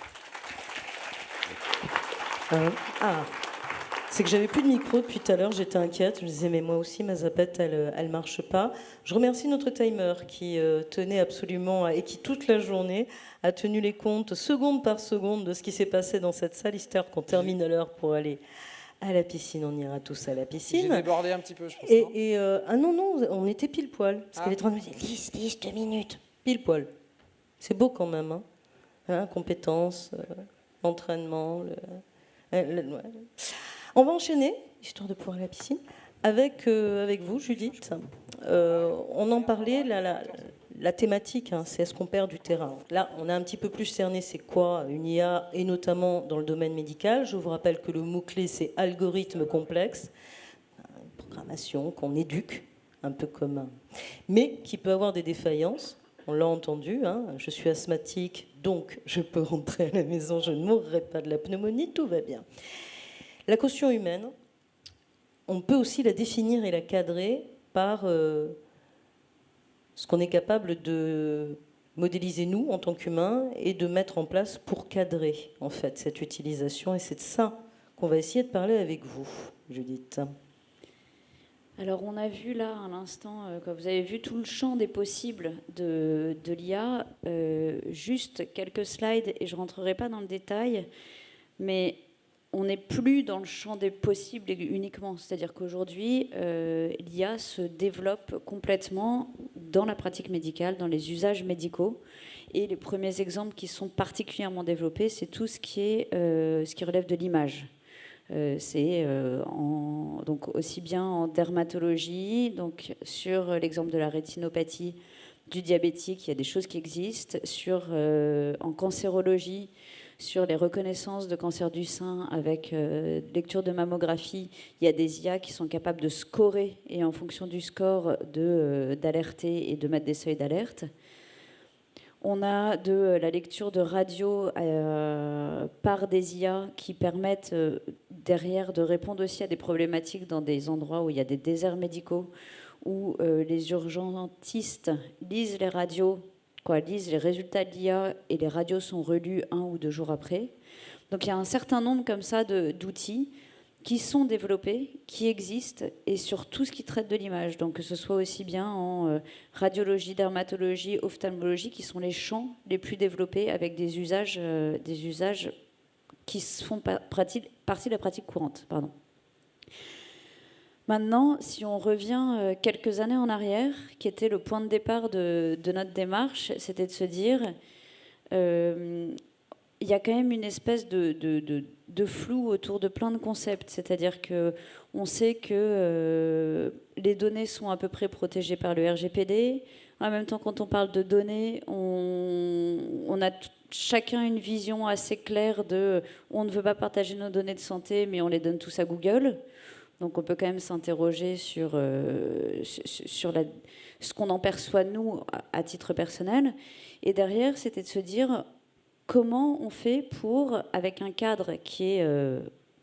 C'est que j'avais plus de micro depuis tout à l'heure, j'étais inquiète, je me disais mais moi aussi ma zapette elle marche pas. Je remercie notre timer qui tenait absolument et qui toute la journée a tenu les comptes seconde par seconde de ce qui s'est passé dans cette salle, histoire qu'on termine à l'heure pour aller à la piscine. On ira tous à la piscine. J'ai débordé un petit peu, je pense. Non, on était pile poil. Parce qu'elle est en train de me dire, lisse, 2 minutes. Pile poil. C'est beau quand même. Compétences, entraînement. On va enchaîner, histoire de pouvoir aller à la piscine, avec vous, Judith. On en parlait, la thématique, hein, c'est est-ce qu'on perd du terrain. Là, on a un petit peu plus cerné c'est quoi une IA, et notamment dans le domaine médical. Je vous rappelle que le mot-clé, c'est algorithme complexe, une programmation qu'on éduque, un peu comme... mais qui peut avoir des défaillances. On l'a entendu, hein, je suis asthmatique, donc je peux rentrer à la maison, je ne mourrai pas de la pneumonie, tout va bien. La caution humaine, on peut aussi la définir et la cadrer par ce qu'on est capable de modéliser nous en tant qu'humains et de mettre en place pour cadrer en fait cette utilisation. Et c'est de ça qu'on va essayer de parler avec vous, Judith. Alors on a vu là à l'instant, quand vous avez vu tout le champ des possibles de l'IA, juste quelques slides et je ne rentrerai pas dans le détail, mais on n'est plus dans le champ des possibles uniquement. C'est-à-dire qu'aujourd'hui, l'IA se développe complètement dans la pratique médicale, dans les usages médicaux. Et les premiers exemples qui sont particulièrement développés, c'est tout ce qui relève de l'image. Donc aussi bien en dermatologie, donc sur l'exemple de la rétinopathie du diabétique, il y a des choses qui existent. En cancérologie, sur les reconnaissances de cancer du sein avec lecture de mammographie, il y a des IA qui sont capables de scorer et en fonction du score d'alerter et de mettre des seuils d'alerte. On a de la lecture de radio par des IA qui permettent derrière de répondre aussi à des problématiques dans des endroits où il y a des déserts médicaux, où les urgentistes lisent les radios, lisent les résultats de l'IA et les radios sont relus 1 ou 2 jours après. Donc il y a un certain nombre comme ça d'outils qui sont développés, qui existent, et sur tout ce qui traite de l'image. Donc que ce soit aussi bien en radiologie, dermatologie, ophtalmologie, qui sont les champs les plus développés avec des usages qui font partie de la pratique courante. Pardon. Maintenant, si on revient quelques années en arrière, qui était le point de départ de notre démarche, c'était de se dire... il y a quand même une espèce de flou autour de plein de concepts. C'est-à-dire qu'on sait que les données sont à peu près protégées par le RGPD. En même temps, quand on parle de données, on a chacun une vision assez claire on ne veut pas partager nos données de santé, mais on les donne tous à Google. Donc on peut quand même s'interroger sur ce qu'on en perçoit, nous, à titre personnel. Et derrière, c'était de se dire... Comment on fait pour, avec un cadre qui est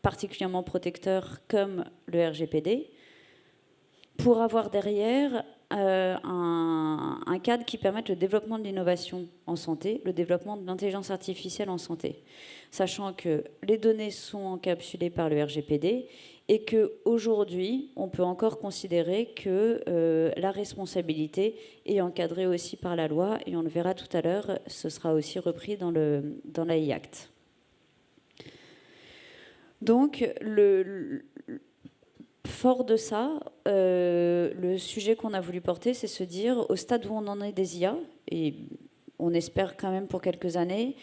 particulièrement protecteur comme le RGPD, pour avoir derrière un cadre qui permette le développement de l'innovation en santé, le développement de l'intelligence artificielle en santé, sachant que les données sont encapsulées par le RGPD et qu'aujourd'hui, on peut encore considérer que la responsabilité est encadrée aussi par la loi, et on le verra tout à l'heure, ce sera aussi repris dans l'AI Act. Donc, fort de ça, le sujet qu'on a voulu porter, c'est se dire, au stade où on en est des IA, et on espère quand même pour quelques années,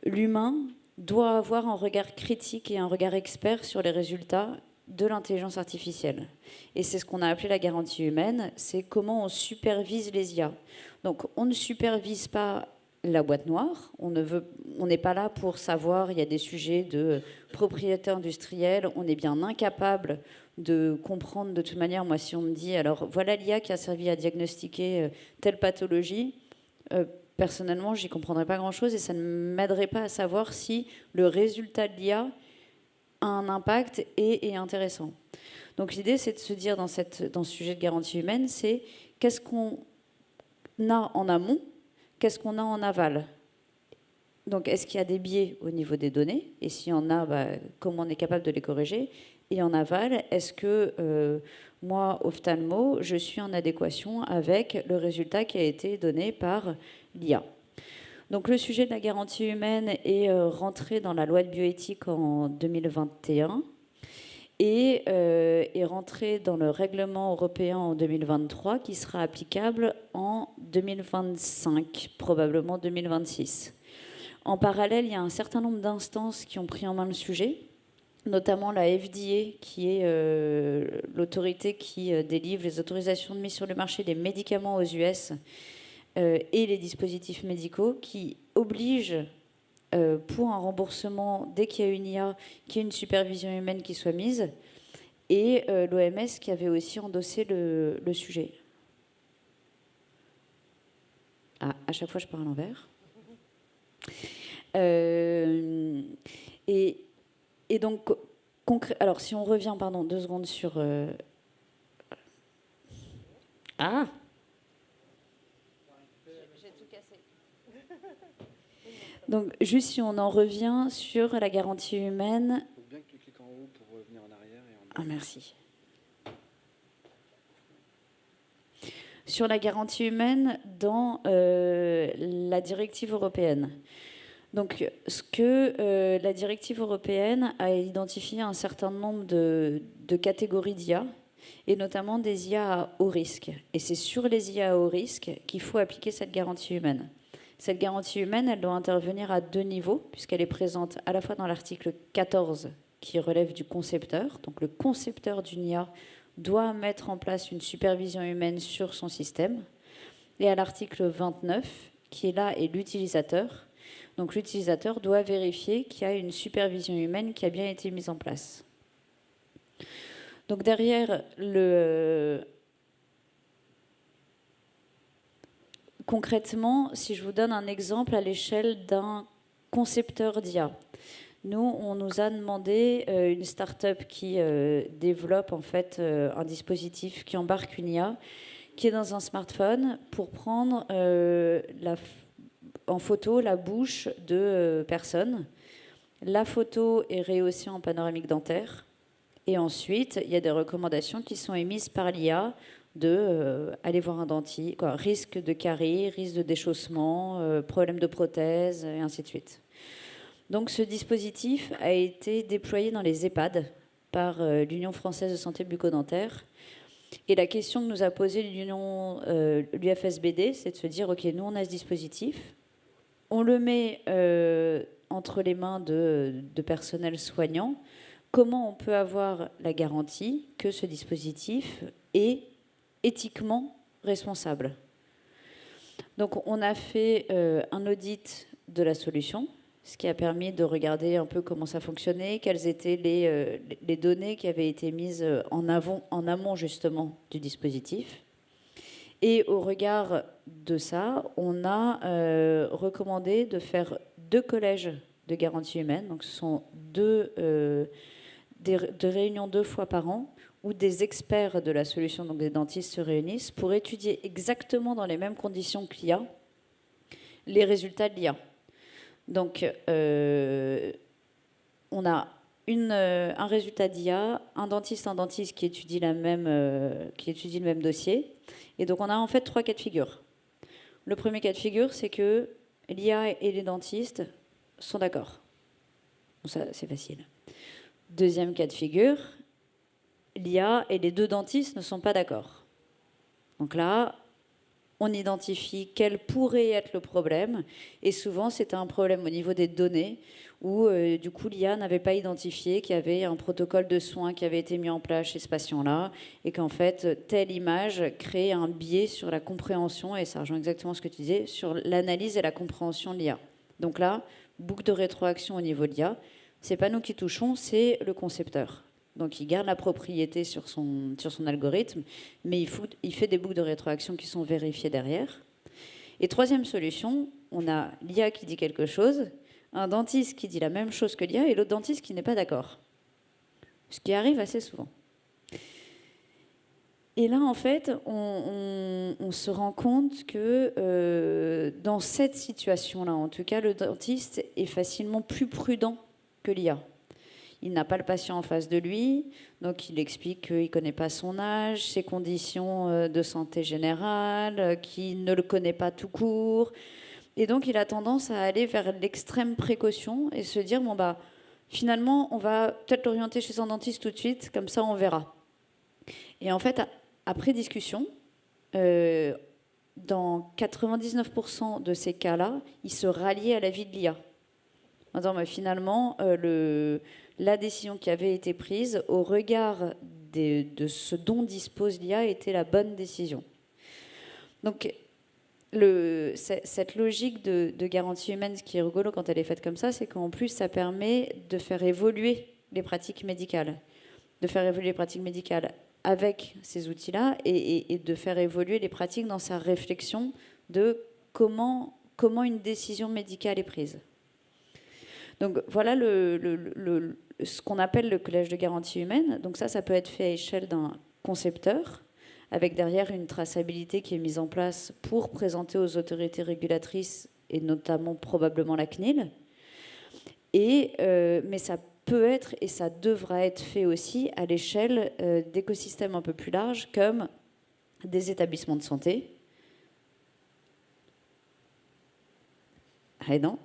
l'humain doit avoir un regard critique et un regard expert sur les résultats de l'intelligence artificielle. Et c'est ce qu'on a appelé la garantie humaine, c'est comment on supervise les IA. Donc on ne supervise pas la boîte noire, on n'est pas là pour savoir, il y a des sujets de propriété industrielle, on est bien incapable de comprendre de toute manière. Moi, si on me dit, alors voilà l'IA qui a servi à diagnostiquer telle pathologie, personnellement, j'y comprendrais pas grand-chose et ça ne m'aiderait pas à savoir si le résultat de l'IA a un impact et est intéressant. Donc l'idée, c'est de se dire dans ce sujet de garantie humaine, c'est qu'est-ce qu'on a en amont, qu'est-ce qu'on a en aval. Donc est-ce qu'il y a des biais au niveau des données? Et s'il y en a, comment on est capable de les corriger? Et en aval, est-ce que moi, ophtalmo, je suis en adéquation avec le résultat qui a été donné par l'IA? Donc le sujet de la garantie humaine est rentré dans la loi de bioéthique en 2021 et est rentré dans le règlement européen en 2023 qui sera applicable en 2025, probablement 2026. En parallèle, il y a un certain nombre d'instances qui ont pris en main le sujet, notamment la FDA, qui est l'autorité qui délivre les autorisations de mise sur le marché des médicaments aux US, et les dispositifs médicaux qui obligent, pour un remboursement, dès qu'il y a une IA, qu'il y ait une supervision humaine qui soit mise, et l'OMS qui avait aussi endossé le sujet. Ah, à chaque fois, je pars à l'envers. Et donc, alors, si on revient, pardon, 2 secondes sur... Ah, j'ai tout cassé. Donc, juste si on en revient sur la garantie humaine... Il faut bien que tu cliques en haut pour revenir en arrière. Ah, merci. Sur la garantie humaine dans la directive européenne. Donc, ce que la directive européenne a identifié un certain nombre de catégories d'IA, et notamment des IA à haut risque. Et c'est sur les IA à haut risque qu'il faut appliquer cette garantie humaine. Cette garantie humaine, elle doit intervenir à 2 niveaux, puisqu'elle est présente à la fois dans l'article 14, qui relève du concepteur. Donc, le concepteur d'une IA doit mettre en place une supervision humaine sur son système. Et à l'article 29, qui est là, est l'utilisateur. Donc l'utilisateur doit vérifier qu'il y a une supervision humaine qui a bien été mise en place. Donc derrière, concrètement, si je vous donne un exemple à l'échelle d'un concepteur d'IA, nous, on nous a demandé, une start-up qui développe en fait un dispositif qui embarque une IA, qui est dans un smartphone pour prendre en photo la bouche de personnes. La photo est rehaussée en panoramique dentaire. Et ensuite, il y a des recommandations qui sont émises par l'IA de aller voir un dentiste, risque de carie, risque de déchaussement, problème de prothèse, et ainsi de suite. Donc ce dispositif a été déployé dans les EHPAD par l'Union française de santé bucco-dentaire. Et la question que nous a posée l'UFSBD, c'est de se dire, OK, nous on a ce dispositif, on le met entre les mains de personnel soignant. Comment on peut avoir la garantie que ce dispositif est éthiquement responsable? Donc on a fait un audit de la solution, ce qui a permis de regarder un peu comment ça fonctionnait, quelles étaient les données qui avaient été mises en amont justement du dispositif. Et au regard de ça, on a recommandé de faire 2 collèges de garantie humaine. Donc ce sont des réunions 2 fois par an où des experts de la solution, donc des dentistes, se réunissent pour étudier exactement dans les mêmes conditions que l'IA les résultats de l'IA. Donc on a un résultat d'IA, un dentiste qui étudie le même dossier. Et donc on a en fait 3 cas de figure. Le premier cas de figure, c'est que l'IA et les dentistes sont d'accord. Bon, ça, c'est facile. Deuxième cas de figure, l'IA et les 2 dentistes ne sont pas d'accord. Donc là, on identifie quel pourrait être le problème. Et souvent, c'était un problème au niveau des données où, du coup, l'IA n'avait pas identifié qu'il y avait un protocole de soins qui avait été mis en place chez ce patient-là et qu'en fait, telle image crée un biais sur la compréhension, et ça rejoint exactement ce que tu disais, sur l'analyse et la compréhension de l'IA. Donc là, boucle de rétroaction au niveau de l'IA. C'est pas nous qui touchons, c'est le concepteur. Donc il garde la propriété sur son algorithme, mais il fait des boucles de rétroaction qui sont vérifiées derrière. Et troisième solution, on a l'IA qui dit quelque chose, un dentiste qui dit la même chose que l'IA et l'autre dentiste qui n'est pas d'accord. Ce qui arrive assez souvent. Et là, en fait, on se rend compte que dans cette situation-là, en tout cas, le dentiste est facilement plus prudent que l'IA. Il n'a pas le patient en face de lui, donc il explique qu'il ne connaît pas son âge, ses conditions de santé générale, qu'il ne le connaît pas tout court. Et donc il a tendance à aller vers l'extrême précaution et se dire, bon bah, finalement, on va peut-être l'orienter chez un dentiste tout de suite, comme ça on verra. Et en fait, après discussion, dans 99% de ces cas-là, il se ralliait à l'avis de l'IA. Mais finalement, la décision qui avait été prise au regard de ce dont dispose l'IA était la bonne décision. Donc, cette logique de garantie humaine, ce qui est rigolo quand elle est faite comme ça, c'est qu'en plus, ça permet de faire évoluer les pratiques médicales. De faire évoluer les pratiques médicales avec ces outils-là et de faire évoluer les pratiques dans sa réflexion de comment une décision médicale est prise. Donc voilà ce qu'on appelle le collège de garantie humaine. Donc ça peut être fait à échelle d'un concepteur, avec derrière une traçabilité qui est mise en place pour présenter aux autorités régulatrices, et notamment probablement la CNIL. Mais ça peut être, et ça devra être fait aussi, à l'échelle d'écosystèmes un peu plus larges, comme des établissements de santé. Ah non.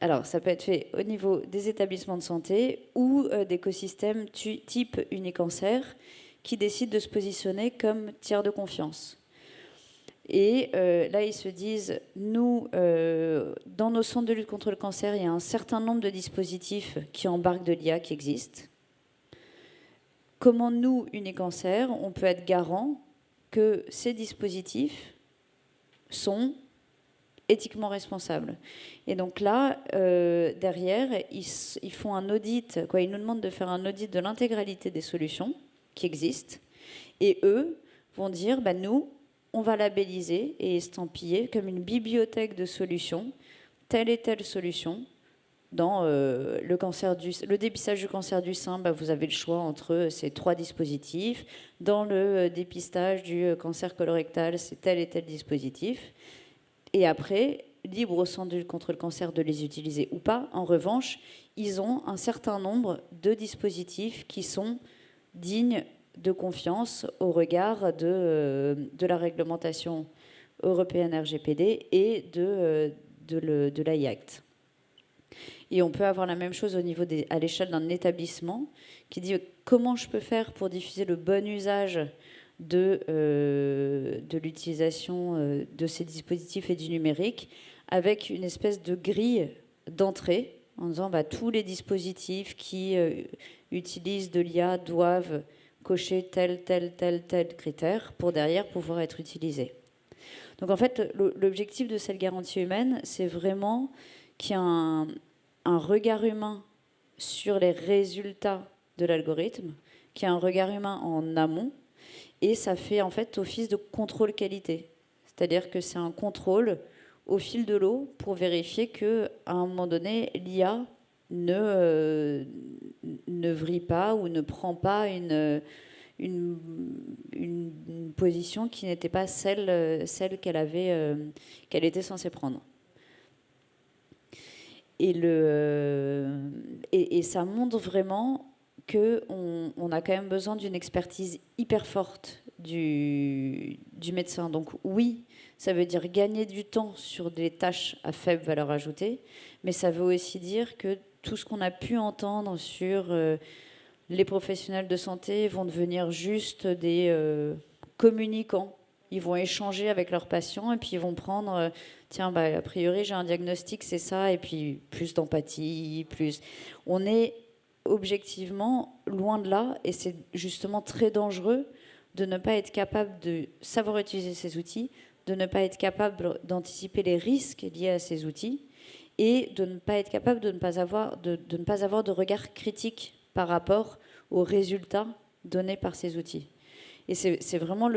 Alors, ça peut être fait au niveau des établissements de santé ou d'écosystèmes type Unicancer qui décident de se positionner comme tiers de confiance. Et là, ils se disent, nous, dans nos centres de lutte contre le cancer, il y a un certain nombre de dispositifs qui embarquent de l'IA qui existent. Comment nous, Unicancer, on peut être garant que ces dispositifs sont éthiquement responsables. Et donc là, derrière, ils font un audit, ils nous demandent de faire un audit de l'intégralité des solutions qui existent. Et eux vont dire, nous, on va labelliser et estampiller comme une bibliothèque de solutions, telle et telle solution. Dans le dépistage du cancer du sein, vous avez le choix entre ces 3 dispositifs. Dans le dépistage du cancer colorectal, c'est tel et tel dispositif. Et après, libre au centre de lutte contre le cancer de les utiliser ou pas. En revanche, ils ont un certain nombre de dispositifs qui sont dignes de confiance au regard de la réglementation européenne RGPD et de l'AI-Act. Et on peut avoir la même chose au niveau à l'échelle d'un établissement qui dit comment je peux faire pour diffuser le bon usage de l'utilisation de ces dispositifs et du numérique avec une espèce de grille d'entrée en disant tous les dispositifs qui utilisent de l'IA doivent cocher tel critère pour derrière pouvoir être utilisés. Donc en fait, l'objectif de cette garantie humaine, c'est vraiment qu'il y ait un regard humain sur les résultats de l'algorithme, qu'il y ait un regard humain en amont, et ça fait en fait office de contrôle qualité. C'est-à-dire que c'est un contrôle au fil de l'eau pour vérifier qu'à un moment donné, l'IA ne vrille pas ou ne prend pas une position qui n'était pas celle qu'elle était censée prendre. Et ça montre vraiment qu'on a quand même besoin d'une expertise hyper forte du médecin. Donc oui, ça veut dire gagner du temps sur des tâches à faible valeur ajoutée, mais ça veut aussi dire que tout ce qu'on a pu entendre sur les professionnels de santé vont devenir juste des communicants. Ils vont échanger avec leurs patients et puis ils vont prendre, a priori j'ai un diagnostic, c'est ça, et puis plus d'empathie, plus... On est objectivement loin de là et c'est justement très dangereux de ne pas être capable de savoir utiliser ces outils, de ne pas être capable d'anticiper les risques liés à ces outils et de ne pas être capable de ne pas avoir de regard critique par rapport aux résultats donnés par ces outils. Et c'est vraiment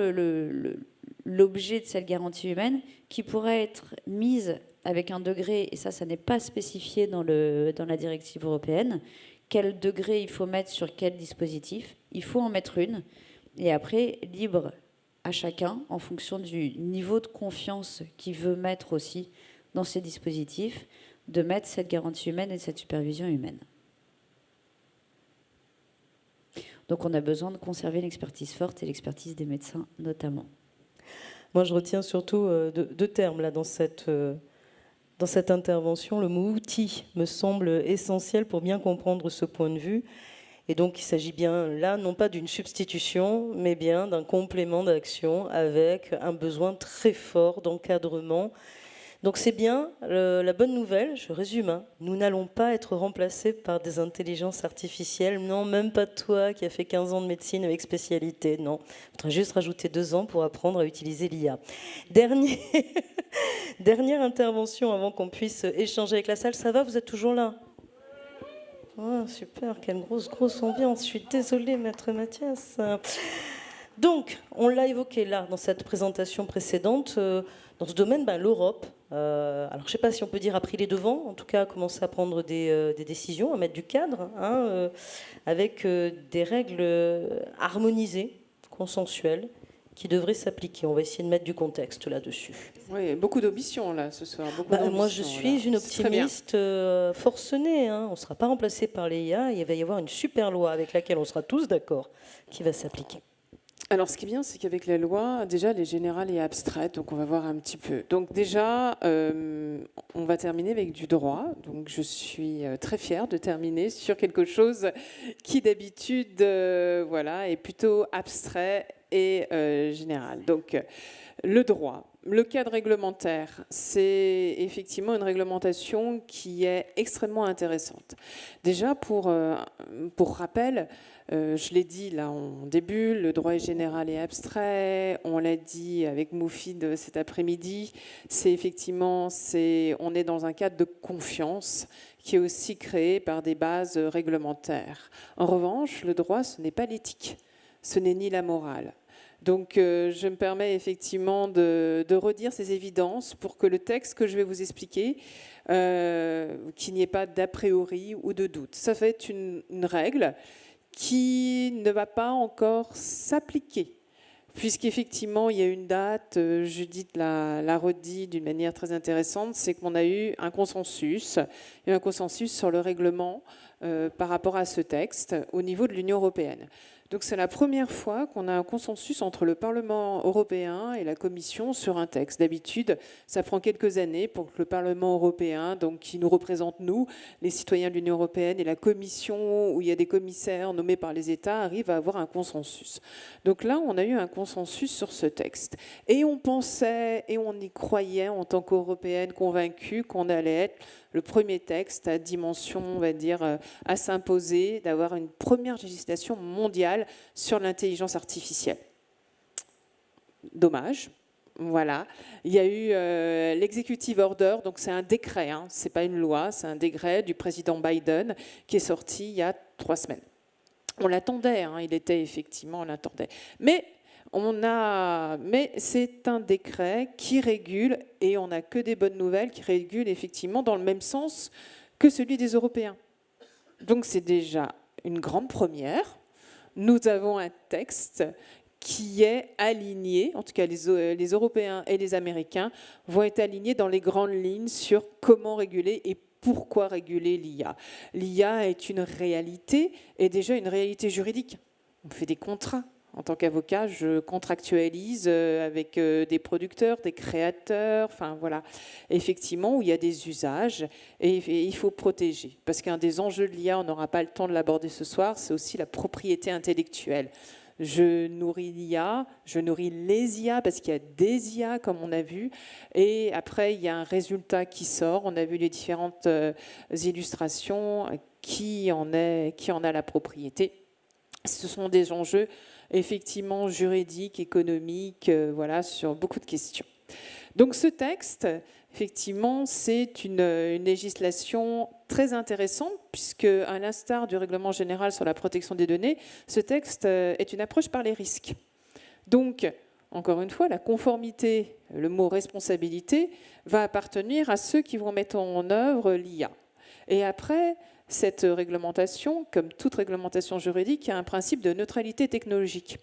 l'objet de cette garantie humaine qui pourrait être mise avec un degré, et ça n'est pas spécifié dans la directive européenne, quel degré il faut mettre sur quel dispositif. Il faut en mettre une, et après, libre à chacun, en fonction du niveau de confiance qu'il veut mettre aussi dans ces dispositifs, de mettre cette garantie humaine et cette supervision humaine. Donc on a besoin de conserver l'expertise forte et l'expertise des médecins notamment. Moi je retiens surtout deux termes là, dans cette intervention. Le mot outil me semble essentiel pour bien comprendre ce point de vue. Et donc il s'agit bien là non pas d'une substitution, mais bien d'un complément d'action avec un besoin très fort d'encadrement Donc c'est bien, la bonne nouvelle, je résume, hein, nous n'allons pas être remplacés par des intelligences artificielles, non, même pas toi qui as fait 15 ans de médecine avec spécialité, non. Il faudrait juste rajouter 2 ans pour apprendre à utiliser l'IA. Dernière intervention avant qu'on puisse échanger avec la salle, ça va, vous êtes toujours là? Oh, super, quelle grosse ambiance, je suis désolée, maître Mathias. Donc, on l'a évoqué là, dans cette présentation précédente, dans ce domaine, l'Europe, alors je ne sais pas si on peut dire a pris les devants, en tout cas a commencé à prendre des décisions, à mettre du cadre, hein, avec des règles harmonisées, consensuelles, qui devraient s'appliquer. On va essayer de mettre du contexte là-dessus. Oui, beaucoup d'ambition là ce soir. Moi, je suis une optimiste forcenée. Hein. On ne sera pas remplacé par les IA. Il va y avoir une super loi avec laquelle on sera tous d'accord qui va s'appliquer. Alors, ce qui est bien, c'est qu'avec la loi, déjà, elle est générale et abstraite, donc on va voir un petit peu. Donc déjà, on va terminer avec du droit. Donc je suis très fière de terminer sur quelque chose qui, d'habitude, est plutôt abstrait et général. Donc, le droit. Le cadre réglementaire, c'est effectivement une réglementation qui est extrêmement intéressante. Déjà, pour rappel, je l'ai dit là en début, le droit est général et abstrait. On l'a dit avec Moufid cet après-midi. On est dans un cadre de confiance qui est aussi créé par des bases réglementaires. En revanche, le droit, ce n'est pas l'éthique, ce n'est ni la morale. Donc, je me permets effectivement de redire ces évidences pour que le texte que je vais vous expliquer, qu'il n'y ait pas d'a priori ou de doute. Ça va être une règle qui ne va pas encore s'appliquer, puisqu'effectivement, il y a une date, Judith l'a redit d'une manière très intéressante, c'est qu'on a eu un consensus sur le règlement par rapport à ce texte au niveau de l'Union européenne. Donc c'est la première fois qu'on a un consensus entre le Parlement européen et la Commission sur un texte. D'habitude, ça prend quelques années pour que le Parlement européen, donc qui nous représente nous, les citoyens de l'Union européenne, et la Commission, où il y a des commissaires nommés par les États, arrivent à avoir un consensus. Donc là, on a eu un consensus sur ce texte. Et on pensait, et on y croyait en tant qu'Européenne convaincue qu'on allait être le premier texte à dimension, on va dire, à s'imposer, d'avoir une première législation mondiale sur l'intelligence artificielle. Dommage. Voilà. Il y a eu l'executive order, donc c'est un décret, hein, c'est pas une loi, c'est un décret du président Biden qui est sorti il y a 3 semaines. On l'attendait, hein, on l'attendait. Mais c'est un décret qui régule, et on n'a que des bonnes nouvelles, qui régule effectivement dans le même sens que celui des Européens. Donc c'est déjà une grande première. Nous avons un texte qui est aligné, en tout cas les Européens et les Américains vont être alignés dans les grandes lignes sur comment réguler et pourquoi réguler l'IA. L'IA est une réalité, et déjà une réalité juridique. On fait des contrats. En tant qu'avocat, je contractualise avec des producteurs, des créateurs, enfin voilà, effectivement, où il y a des usages, et il faut protéger. Parce qu'un des enjeux de l'IA, on n'aura pas le temps de l'aborder ce soir, c'est aussi la propriété intellectuelle. Je nourris l'IA, je nourris les IA, parce qu'il y a des IA, comme on a vu, et après, il y a un résultat qui sort. On a vu les différentes illustrations, qui en a la propriété. Ce sont des enjeux effectivement juridiques, économiques, sur beaucoup de questions. Donc ce texte, effectivement, c'est une législation très intéressante, puisque, à l'instar du règlement général sur la protection des données, ce texte est une approche par les risques. Donc, encore une fois, la conformité, le mot responsabilité, va appartenir à ceux qui vont mettre en œuvre l'IA. Et après, cette réglementation, comme toute réglementation juridique, a un principe de neutralité technologique.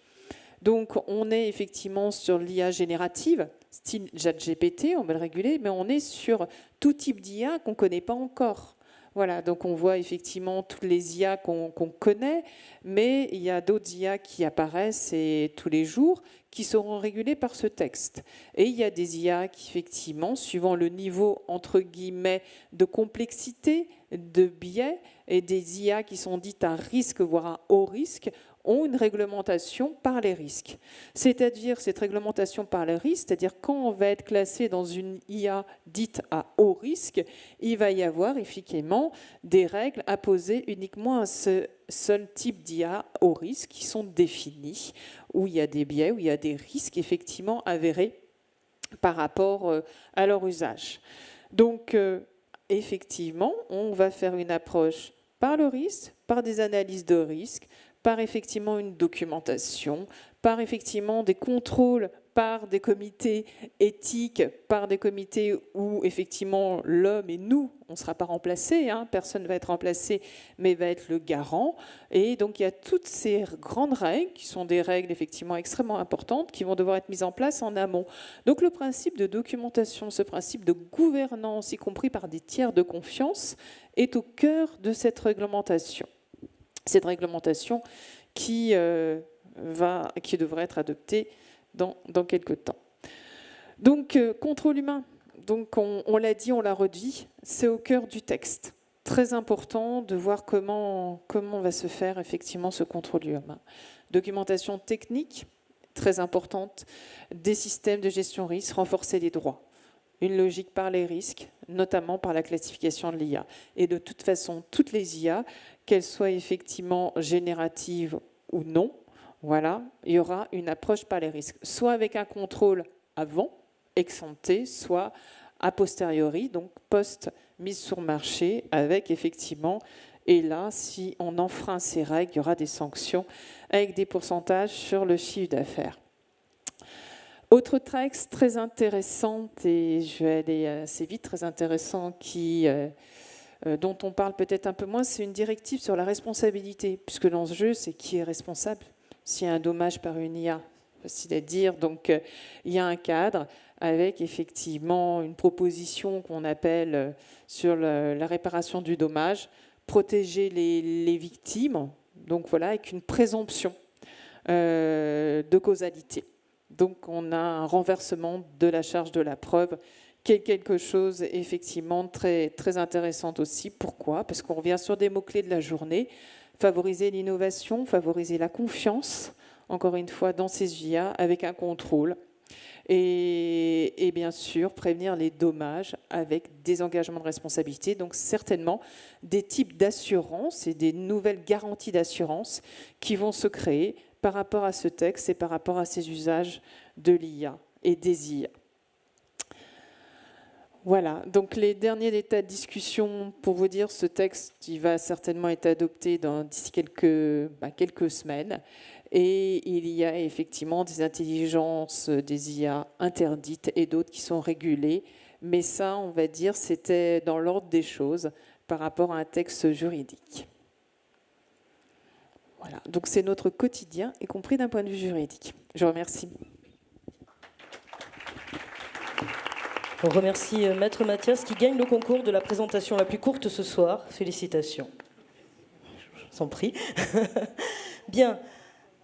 Donc, on est effectivement sur l'IA générative, style ChatGPT, on va le réguler, mais on est sur tout type d'IA qu'on ne connaît pas encore. Voilà, donc on voit effectivement toutes les IA qu'on connaît, mais il y a d'autres IA qui apparaissent tous les jours, qui seront régulées par ce texte. Et il y a des IA qui, effectivement, suivant le niveau, entre guillemets, de complexité, de biais, et des IA qui sont dites à risque, voire à haut risque, ont une réglementation par les risques. C'est-à-dire, cette réglementation par les risques, c'est-à-dire quand on va être classé dans une IA dite à haut risque, il va y avoir effectivement des règles à poser uniquement à ce seul type d'IA haut risque qui sont définies, où il y a des biais, où il y a des risques effectivement avérés par rapport à leur usage. Donc, effectivement, on va faire une approche par le risque, par des analyses de risque, par effectivement une documentation, par effectivement des contrôles par des comités éthiques, par des comités où effectivement l'homme et nous, on ne sera pas remplacés, hein, personne ne va être remplacé, mais va être le garant. Et donc il y a toutes ces grandes règles, qui sont des règles effectivement extrêmement importantes, qui vont devoir être mises en place en amont. Donc le principe de documentation, ce principe de gouvernance, y compris par des tiers de confiance, est au cœur de cette réglementation. Cette réglementation qui devrait être adoptée dans quelques temps. Donc, contrôle humain. Donc, on l'a dit, on l'a redit, c'est au cœur du texte. Très important de voir comment va se faire effectivement ce contrôle humain. Documentation technique, très importante, des systèmes de gestion risque, renforcer les droits. Une logique par les risques, notamment par la classification de l'IA. Et de toute façon, toutes les IA, qu'elles soient effectivement génératives ou non, voilà, il y aura une approche par les risques, soit avec un contrôle avant, ex ante, soit a posteriori, donc post-mise sur marché, avec effectivement, et là, si on enfreint ces règles, il y aura des sanctions avec des pourcentages sur le chiffre d'affaires. Autre texte très intéressant, et je vais aller assez vite, très intéressant, dont on parle peut-être un peu moins, c'est une directive sur la responsabilité, puisque l'enjeu, c'est qui est responsable s'il y a un dommage par une IA, facile à dire. Donc, il y a un cadre avec effectivement une proposition qu'on appelle sur la réparation du dommage, protéger les victimes, donc voilà, avec une présomption de causalité. Donc, on a un renversement de la charge de la preuve, qui est quelque chose effectivement très, très intéressant aussi. Pourquoi ? Parce qu'on revient sur des mots-clés de la journée. Favoriser l'innovation, favoriser la confiance, encore une fois, dans ces IA, avec un contrôle. Et bien sûr, prévenir les dommages avec des engagements de responsabilité. Donc certainement des types d'assurance et des nouvelles garanties d'assurance qui vont se créer par rapport à ce texte et par rapport à ces usages de l'IA et des IA. Voilà, donc les derniers états de discussion, pour vous dire, ce texte, il va certainement être adopté d'ici quelques semaines. Et il y a effectivement des intelligences, des IA interdites et d'autres qui sont régulées. Mais ça, on va dire, c'était dans l'ordre des choses par rapport à un texte juridique. Voilà, donc c'est notre quotidien, y compris d'un point de vue juridique. Je vous remercie. On remercie Maître Mathias qui gagne le concours de la présentation la plus courte ce soir. Félicitations. Je vous en prie. Bien,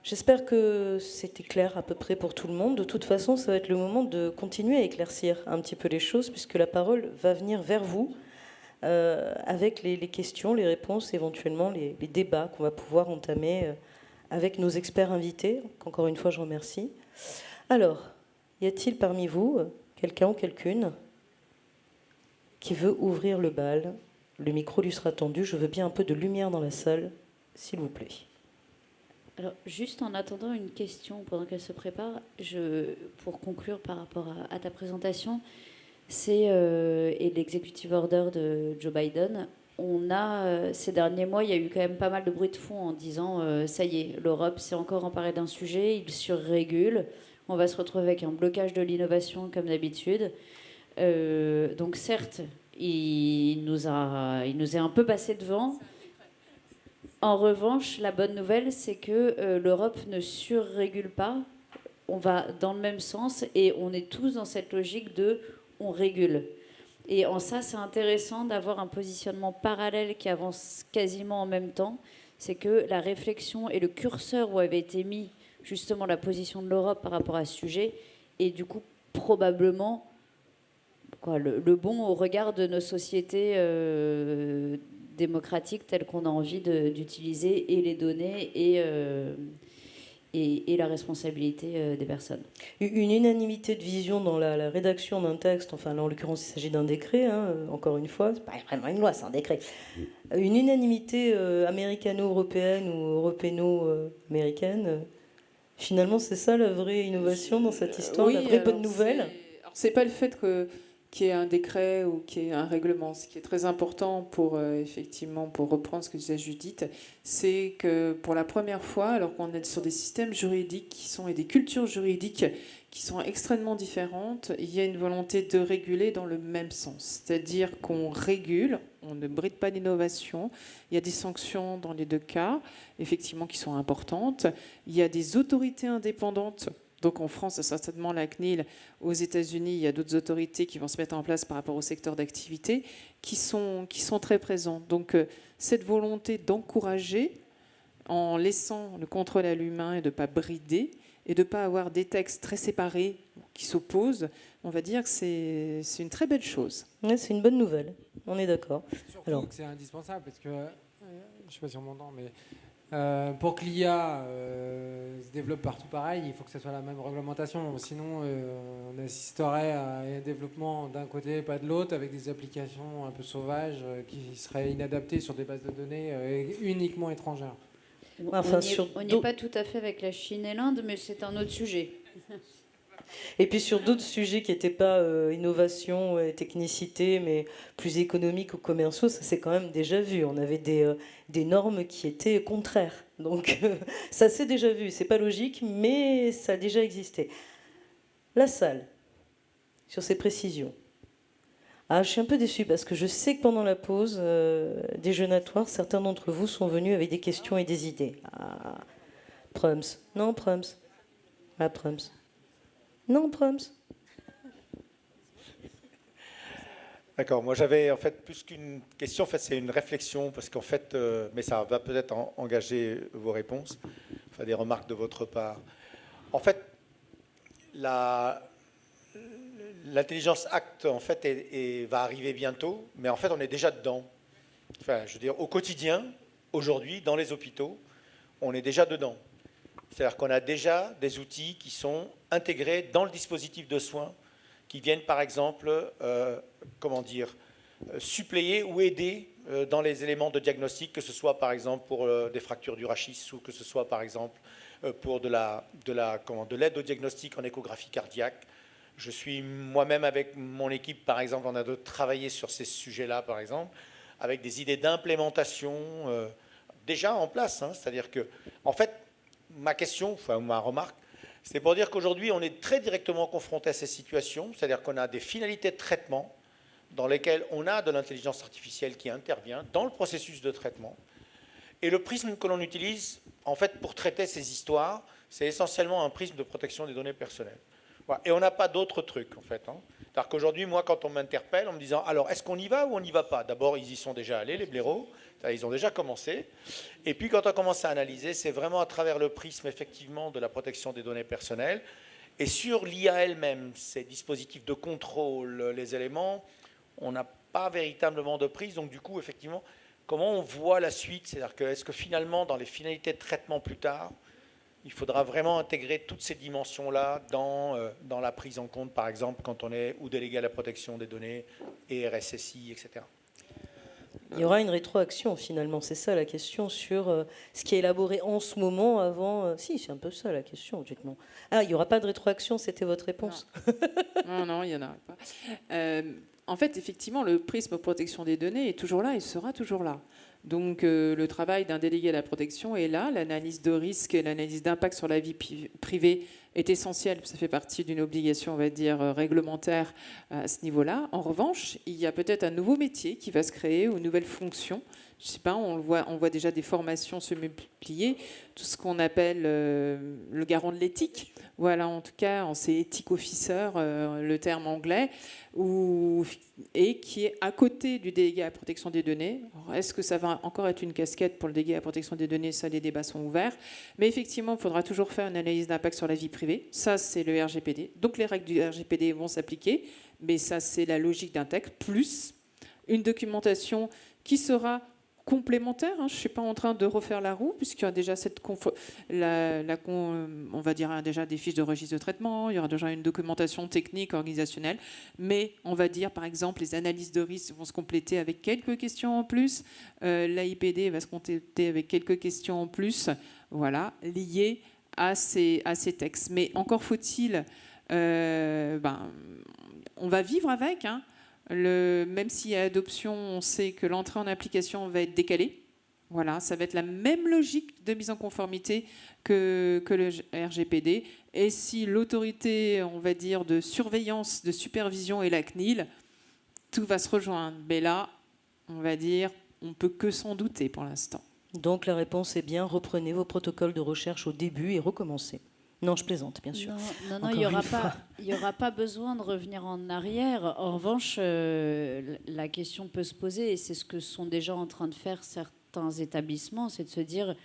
j'espère que c'était clair à peu près pour tout le monde. De toute façon, ça va être le moment de continuer à éclaircir un petit peu les choses puisque la parole va venir vers vous avec les questions, les réponses, éventuellement les débats qu'on va pouvoir entamer avec nos experts invités, qu'encore une fois je remercie. Alors, y a-t-il parmi vous quelqu'un ou quelqu'une qui veut ouvrir le bal? Le micro lui sera tendu. Je veux bien un peu de lumière dans la salle, s'il vous plaît. Alors, juste en attendant une question pendant qu'elle se prépare, pour conclure par rapport à ta présentation, et l'executive order de Joe Biden, ces derniers mois, il y a eu quand même pas mal de bruit de fond en disant ça y est, l'Europe s'est encore emparée d'un sujet, il surrégule. On va se retrouver avec un blocage de l'innovation comme d'habitude. Donc certes, il nous est un peu passé devant. En revanche, la bonne nouvelle, c'est que l'Europe ne surrégule pas. On va dans le même sens et on est tous dans cette logique de on régule. Et en ça, c'est intéressant d'avoir un positionnement parallèle qui avance quasiment en même temps. C'est que la réflexion et le curseur où avait été mis justement la position de l'Europe par rapport à ce sujet, et du coup probablement le bon au regard de nos sociétés démocratique telle qu'on a envie d'utiliser et les données et la responsabilité des personnes. Une unanimité de vision dans la rédaction d'un texte, enfin là en l'occurrence il s'agit d'un décret, hein, encore une fois, c'est pas vraiment une loi, c'est un décret. Une unanimité américano-européenne ou européno-américaine, finalement c'est ça la vraie innovation dans cette histoire, la vraie bonne nouvelle. C'est pas le fait qu'il y ait un décret ou qu'il y ait un règlement. Ce qui est très important pour, effectivement, pour reprendre ce que disait Judith, c'est que pour la première fois, alors qu'on est sur des systèmes juridiques et des cultures juridiques qui sont extrêmement différentes, il y a une volonté de réguler dans le même sens. C'est-à-dire qu'on régule, on ne bride pas l'innovation. Il y a des sanctions dans les deux cas, effectivement, qui sont importantes. Il y a des autorités indépendantes. Donc en France, c'est certainement la CNIL. Aux États-Unis, il y a d'autres autorités qui vont se mettre en place par rapport au secteur d'activité qui sont très présentes. Donc cette volonté d'encourager en laissant le contrôle à l'humain et de ne pas brider et de ne pas avoir des textes très séparés qui s'opposent, on va dire que c'est une très belle chose. Ouais, c'est une bonne nouvelle, on est d'accord. Surtout que c'est indispensable parce que, je ne sais pas si on m'entend, mais pour que l'IA se développe partout pareil, il faut que ce soit la même réglementation. Sinon, on assisterait à un développement d'un côté, pas de l'autre, avec des applications un peu sauvages qui seraient inadaptées sur des bases de données uniquement étrangères. Enfin, on n'y est pas tout à fait avec la Chine et l'Inde, mais c'est un autre sujet. Et puis sur d'autres sujets qui n'étaient pas innovation et technicité, mais plus économiques ou commerciaux, ça c'est quand même déjà vu. On avait des normes qui étaient contraires. Donc ça c'est déjà vu. C'est pas logique, mais ça a déjà existé. La salle, sur ces précisions. Ah, je suis un peu déçue parce que je sais que pendant la pause déjeunatoire, certains d'entre vous sont venus avec des questions et des idées. Ah, Prums. Non, Prums. Ah, Prums. Non, Prums. D'accord, moi j'avais en fait plus qu'une question, en fait c'est une réflexion, parce qu'en fait, mais ça va peut-être engager vos réponses, enfin des remarques de votre part. En fait, l'intelligence Act en fait va arriver bientôt, mais en fait on est déjà dedans. Enfin, je veux dire, au quotidien, aujourd'hui, dans les hôpitaux, on est déjà dedans. C'est-à-dire qu'on a déjà des outils qui sont intégrés dans le dispositif de soins, qui viennent par exemple, suppléer ou aider dans les éléments de diagnostic, que ce soit par exemple pour des fractures du rachis ou que ce soit par exemple pour de l'aide au diagnostic en échographie cardiaque. Je suis moi-même avec mon équipe, par exemple, on a travaillé sur ces sujets-là, par exemple, avec des idées d'implémentation déjà en place. Hein. C'est-à-dire que, en fait, ma question, enfin ma remarque, c'est pour dire qu'aujourd'hui, on est très directement confronté à ces situations, c'est-à-dire qu'on a des finalités de traitement dans lesquelles on a de l'intelligence artificielle qui intervient dans le processus de traitement. Et le prisme que l'on utilise, en fait, pour traiter ces histoires, c'est essentiellement un prisme de protection des données personnelles. Voilà. Et on n'a pas d'autres trucs, en fait. Hein. C'est-à-dire qu'aujourd'hui, moi, quand on m'interpelle en me disant « Alors, est-ce qu'on y va ou on n'y va pas ?» D'abord, ils y sont déjà allés, les blaireaux. Ils ont déjà commencé. Et puis, quand on commence à analyser, c'est vraiment à travers le prisme, effectivement, de la protection des données personnelles. Et sur l'IA elle-même, ces dispositifs de contrôle, les éléments, on n'a pas véritablement de prise. Donc, du coup, effectivement, comment on voit la suite? C'est-à-dire que, est-ce que finalement, dans les finalités de traitement plus tard, il faudra vraiment intégrer toutes ces dimensions-là dans la prise en compte, par exemple, quand on est ou délégué à la protection des données, et RSSI, etc. Il y aura une rétroaction finalement, c'est ça la question sur ce qui est élaboré en ce moment avant. Si, c'est un peu ça la question, logiquement. Ah, il n'y aura pas de rétroaction, c'était votre réponse. Non, il n'y en aura pas. En fait, effectivement, le prisme protection des données est toujours là et sera toujours là. Donc, le travail d'un délégué à la protection est là. L'analyse de risque et l'analyse d'impact sur la vie privée est essentielle. Ça fait partie d'une obligation, on va dire, réglementaire à ce niveau-là. En revanche, il y a peut-être un nouveau métier qui va se créer ou une nouvelle fonction. Je ne sais pas, on voit déjà des formations se multiplier. Tout ce qu'on appelle le garant de l'éthique. Voilà, en tout cas, c'est ethic officer, le terme anglais, et qui est à côté du délégué à la protection des données. Est-ce que ça va encore être une casquette pour le délégué à la protection des données? Ça, les débats sont ouverts. Mais effectivement, il faudra toujours faire une analyse d'impact sur la vie privée. Ça, c'est le RGPD. Donc, les règles du RGPD vont s'appliquer. Mais ça, c'est la logique d'un texte, plus une documentation qui sera complémentaire. Je ne suis pas en train de refaire la roue, puisqu'il y a déjà on va dire déjà des fiches de registre de traitement, il y aura déjà une documentation technique, organisationnelle, mais on va dire par exemple les analyses de risque vont se compléter avec quelques questions en plus, l'AIPD va se compléter avec quelques questions en plus, voilà, liées à ces textes. Mais encore faut-il, on va vivre avec, hein. Même s'il y a adoption, on sait que l'entrée en application va être décalée. Voilà, ça va être la même logique de mise en conformité que le RGPD. Et si l'autorité, on va dire, de surveillance, de supervision est la CNIL, tout va se rejoindre. Mais là, on va dire, on ne peut que s'en douter pour l'instant. Donc la réponse est bien, reprenez vos protocoles de recherche au début et recommencez. Non, je plaisante, bien sûr. Non, il n'y aura pas besoin de revenir en arrière. En revanche, la question peut se poser, et c'est ce que sont déjà en train de faire certains établissements, c'est de se dire,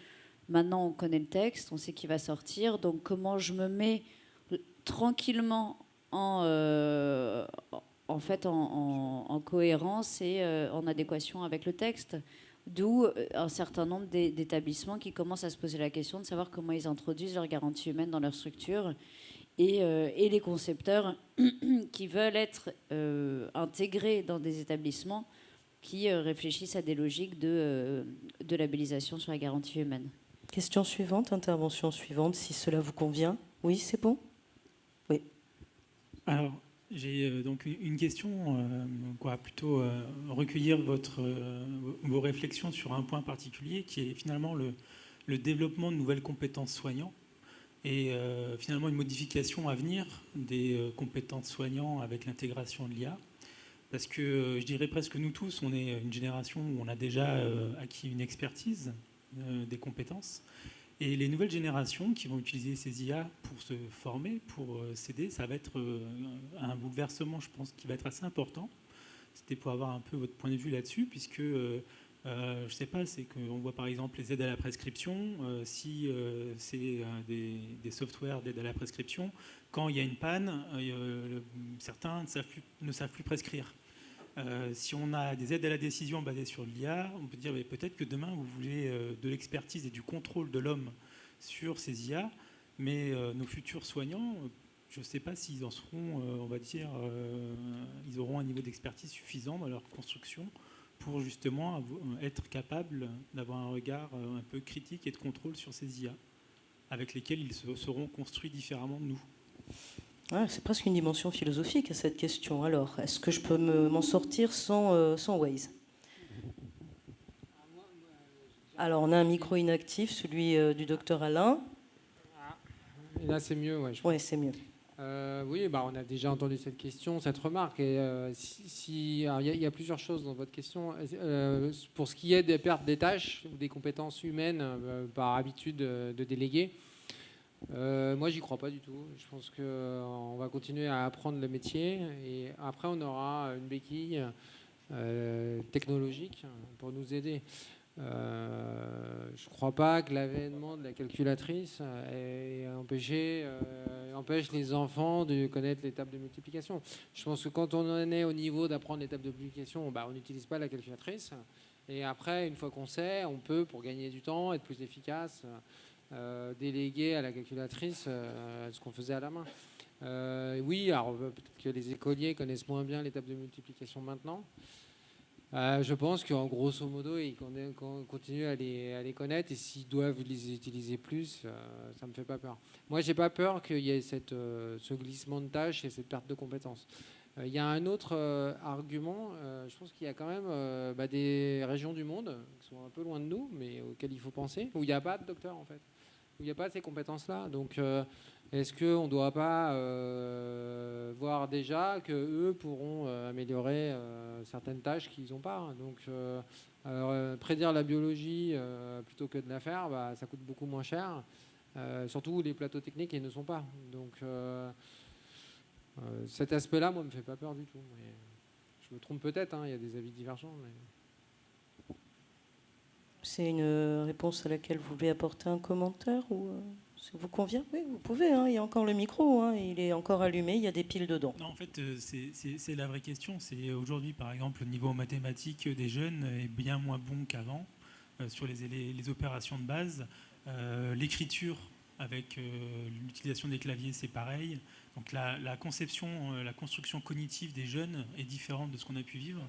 maintenant on connaît le texte, on sait qu'il va sortir, donc comment je me mets tranquillement en cohérence et en adéquation avec le texte. D'où un certain nombre d'établissements qui commencent à se poser la question de savoir comment ils introduisent leur garantie humaine dans leur structure et les concepteurs qui veulent être intégrés dans des établissements qui réfléchissent à des logiques de labellisation sur la garantie humaine. Question suivante, intervention suivante, si cela vous convient. Oui, c'est bon ? Oui. Alors, j'ai donc une question, plutôt recueillir vos réflexions sur un point particulier qui est finalement le développement de nouvelles compétences soignants et finalement une modification à venir des compétences soignants avec l'intégration de l'IA. Parce que je dirais presque nous tous, on est une génération où on a déjà acquis une expertise des compétences. Et les nouvelles générations qui vont utiliser ces IA pour se former, pour s'aider, ça va être un bouleversement, je pense, qui va être assez important. C'était pour avoir un peu votre point de vue là-dessus, puisque, je ne sais pas, c'est qu'on voit par exemple les aides à la prescription, si c'est des softwares d'aide à la prescription, quand il y a une panne, certains ne savent plus prescrire. Si on a des aides à la décision basées sur l'IA, on peut dire peut-être que demain vous voulez de l'expertise et du contrôle de l'homme sur ces IA, mais nos futurs soignants, je ne sais pas s'ils en seront, on va dire, ils auront un niveau d'expertise suffisant dans leur construction pour justement être capables d'avoir un regard un peu critique et de contrôle sur ces IA, avec lesquels ils seront construits différemment de nous. Ouais, c'est presque une dimension philosophique à cette question. Alors, est-ce que je peux m'en sortir sans Waze ? Alors, on a un micro inactif, celui du docteur Alain. Et là, c'est mieux, ouais. Oui, c'est mieux. Oui, on a déjà entendu cette question, cette remarque. Et il y a plusieurs choses dans votre question. Pour ce qui est des pertes des tâches ou des compétences humaines par habitude de déléguer, moi, j'y crois pas du tout. Je pense qu'on va continuer à apprendre le métier et après, on aura une béquille technologique pour nous aider. Je ne crois pas que l'avènement de la calculatrice empêche les enfants de connaître les tables de multiplication. Je pense que quand on en est au niveau d'apprendre les tables de multiplication, on n'utilise pas la calculatrice. Et après, une fois qu'on sait, on peut, pour gagner du temps, être plus efficace, déléguer à la calculatrice ce qu'on faisait à la main. Oui, alors peut-être que les écoliers connaissent moins bien les tables de multiplication maintenant. Je pense qu'en grosso modo, ils continuent à les connaître et s'ils doivent les utiliser plus, ça ne me fait pas peur. Moi, j'ai pas peur qu'il y ait ce glissement de tâches et cette perte de compétences. Il y a un autre argument, je pense qu'il y a quand même des régions du monde qui sont un peu loin de nous, mais auxquelles il faut penser, où il n'y a pas de docteur en fait, où il n'y a pas ces compétences-là. Donc, est-ce qu'on ne doit pas voir déjà qu'eux pourront améliorer certaines tâches qu'ils n'ont pas. Donc, prédire la biologie plutôt que de la faire, ça coûte beaucoup moins cher. Surtout où les plateaux techniques ils ne sont pas. Donc, cet aspect-là, moi, ne me fait pas peur du tout. Mais je me trompe peut-être, il y a des avis divergents. Mais... C'est une réponse à laquelle vous voulez apporter un commentaire ou Ça vous convient? Oui, vous pouvez. Hein. Il y a encore le micro. Hein. Il est encore allumé. Il y a des piles dedans. Non, en fait, c'est la vraie question. C'est aujourd'hui, par exemple, le niveau mathématique des jeunes est bien moins bon qu'avant sur les opérations de base. L'écriture avec l'utilisation des claviers, c'est pareil. Donc la construction cognitive des jeunes est différente de ce qu'on a pu vivre.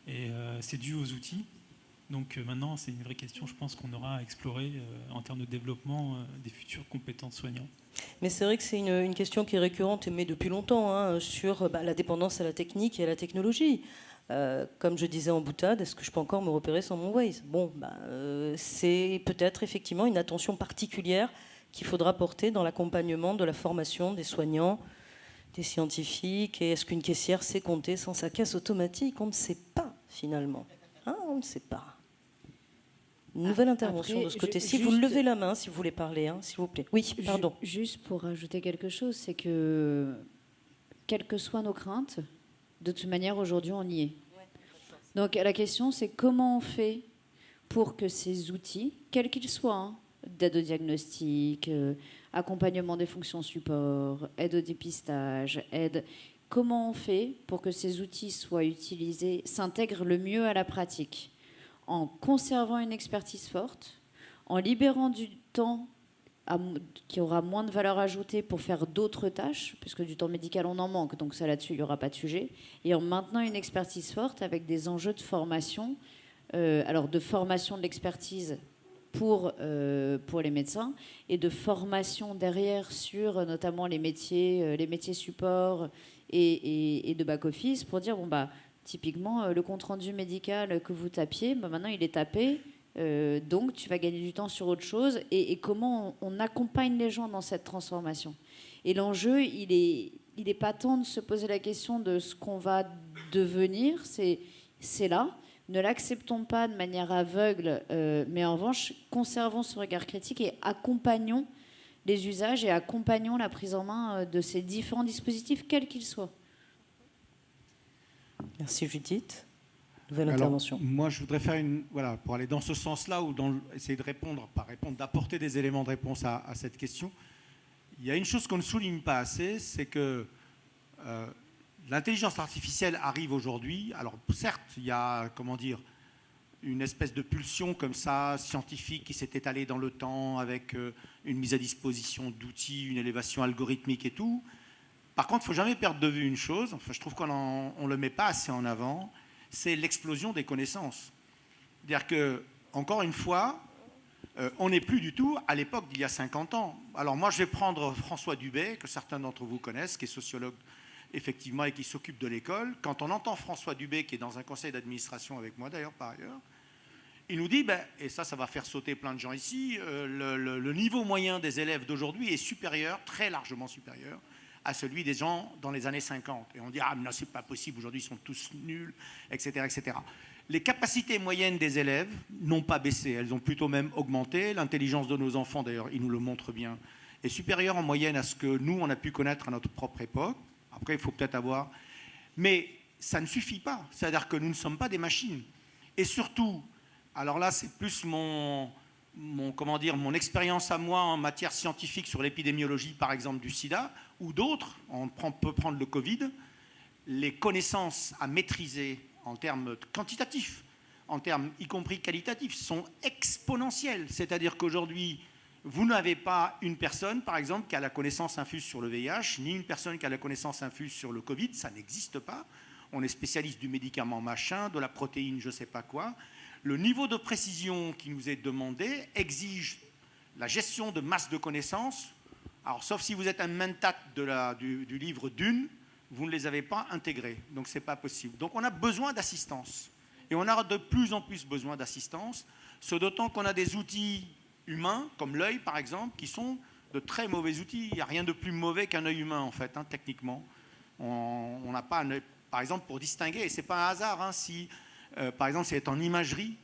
Et c'est dû aux outils. Donc maintenant, c'est une vraie question, je pense, qu'on aura à explorer en termes de développement des futures compétences soignants. Mais c'est vrai que c'est une question qui est récurrente, mais depuis longtemps, hein, sur la dépendance à la technique et à la technologie. Comme je disais en boutade, est-ce que je peux encore me repérer sans mon Waze? Bon, c'est peut-être effectivement une attention particulière qu'il faudra porter dans l'accompagnement de la formation des soignants, des scientifiques. Et est-ce qu'une caissière sait compter sans sa caisse automatique? On ne sait pas, finalement. Hein, on ne sait pas. Nouvelle intervention après, de ce côté-ci. juste- Vous levez la main si vous voulez parler, hein, s'il vous plaît. Oui, pardon. Juste pour rajouter quelque chose, c'est que, quelles que soient nos craintes, de toute manière, aujourd'hui, on y est. Donc la question, c'est comment on fait pour que ces outils, quels qu'ils soient, hein, d'aide au diagnostic, accompagnement des fonctions support, aide au dépistage, comment on fait pour que ces outils soient utilisés, s'intègrent le mieux à la pratique, en conservant une expertise forte, en libérant du temps qui aura moins de valeur ajoutée pour faire d'autres tâches, puisque du temps médical on en manque, donc ça là-dessus il n'y aura pas de sujet, et en maintenant une expertise forte avec des enjeux de formation, alors de formation de l'expertise pour les médecins, et de formation derrière sur notamment les métiers support et de back-office, pour dire, bon, typiquement, le compte-rendu médical que vous tapiez, maintenant il est tapé, donc tu vas gagner du temps sur autre chose, et comment on accompagne les gens dans cette transformation. Et l'enjeu, il est pas tant de se poser la question de ce qu'on va devenir, c'est là. Ne l'acceptons pas de manière aveugle, mais en revanche, conservons ce regard critique et accompagnons les usages et accompagnons la prise en main de ces différents dispositifs, quels qu'ils soient. Merci Judith. Nouvelle intervention. Moi, je voudrais faire pour aller dans ce sens-là, ou essayer de d'apporter des éléments de réponse à cette question. Il y a une chose qu'on ne souligne pas assez, c'est que l'intelligence artificielle arrive aujourd'hui. Alors certes, il y a, une espèce de pulsion comme ça, scientifique, qui s'est étalée dans le temps avec une mise à disposition d'outils, une élévation algorithmique et tout. Par contre, il ne faut jamais perdre de vue une chose, je trouve qu'on ne le met pas assez en avant, c'est l'explosion des connaissances. C'est-à-dire que, encore une fois, on n'est plus du tout à l'époque d'il y a 50 ans. Alors moi, je vais prendre François Dubé, que certains d'entre vous connaissent, qui est sociologue effectivement et qui s'occupe de l'école. Quand on entend François Dubé, qui est dans un conseil d'administration avec moi d'ailleurs par ailleurs, il nous dit, et ça va faire sauter plein de gens ici, le niveau moyen des élèves d'aujourd'hui est supérieur, très largement supérieur, à celui des gens dans les années 50. Et on dit, mais non, c'est pas possible, aujourd'hui ils sont tous nuls, etc., etc. Les capacités moyennes des élèves n'ont pas baissé, elles ont plutôt même augmenté. L'intelligence de nos enfants, d'ailleurs, ils nous le montrent bien, est supérieure en moyenne à ce que nous, on a pu connaître à notre propre époque. Après, il faut peut-être avoir... Mais ça ne suffit pas. C'est-à-dire que nous ne sommes pas des machines. Et surtout, alors là, c'est plus mon expérience à moi en matière scientifique sur l'épidémiologie, par exemple, du sida, ou d'autres, on peut prendre le Covid, les connaissances à maîtriser en termes quantitatifs, en termes y compris qualitatifs, sont exponentielles. C'est-à-dire qu'aujourd'hui, vous n'avez pas une personne, par exemple, qui a la connaissance infuse sur le VIH, ni une personne qui a la connaissance infuse sur le Covid, ça n'existe pas. On est spécialiste du médicament machin, de la protéine je ne sais pas quoi. Le niveau de précision qui nous est demandé exige la gestion de masse de connaissances. Alors, sauf si vous êtes un mentat du livre Dune, vous ne les avez pas intégrés. Donc, ce n'est pas possible. Donc, on a besoin d'assistance. Et on aura de plus en plus besoin d'assistance, ce d'autant qu'on a des outils humains, comme l'œil, par exemple, qui sont de très mauvais outils. Il n'y a rien de plus mauvais qu'un œil humain, en fait, techniquement. On n'a pas un œil, par exemple, pour distinguer. Et ce n'est pas un hasard si... par exemple, c'est en imagerie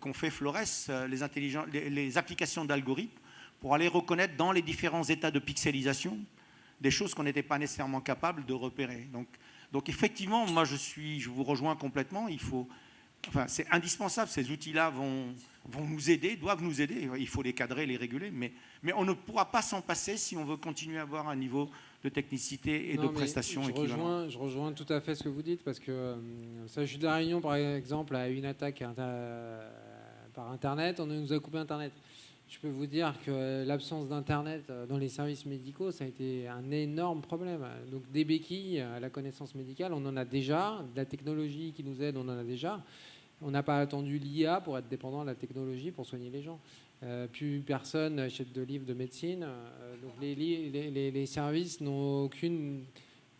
qu'on fait Flores les applications d'algorithmes pour aller reconnaître dans les différents états de pixelisation des choses qu'on n'était pas nécessairement capable de repérer. Donc effectivement, moi je vous rejoins complètement, il faut enfin, c'est indispensable. Ces outils-là vont nous aider, doivent nous aider. Il faut les cadrer, les réguler, mais on ne pourra pas s'en passer si on veut continuer à avoir un niveau de technicité et de prestations équivalent. Je rejoins tout à fait ce que vous dites, parce que ça, je suis de la Réunion, par exemple, à une attaque par Internet, on nous a coupé Internet. Je peux vous dire que l'absence d'Internet dans les services médicaux, ça a été un énorme problème. Donc des béquilles à la connaissance médicale, on en a déjà. De la technologie qui nous aide, on en a déjà. On n'a pas attendu l'IA pour être dépendant de la technologie pour soigner les gens. Plus personne achète de livres de médecine. Donc les services n'ont aucune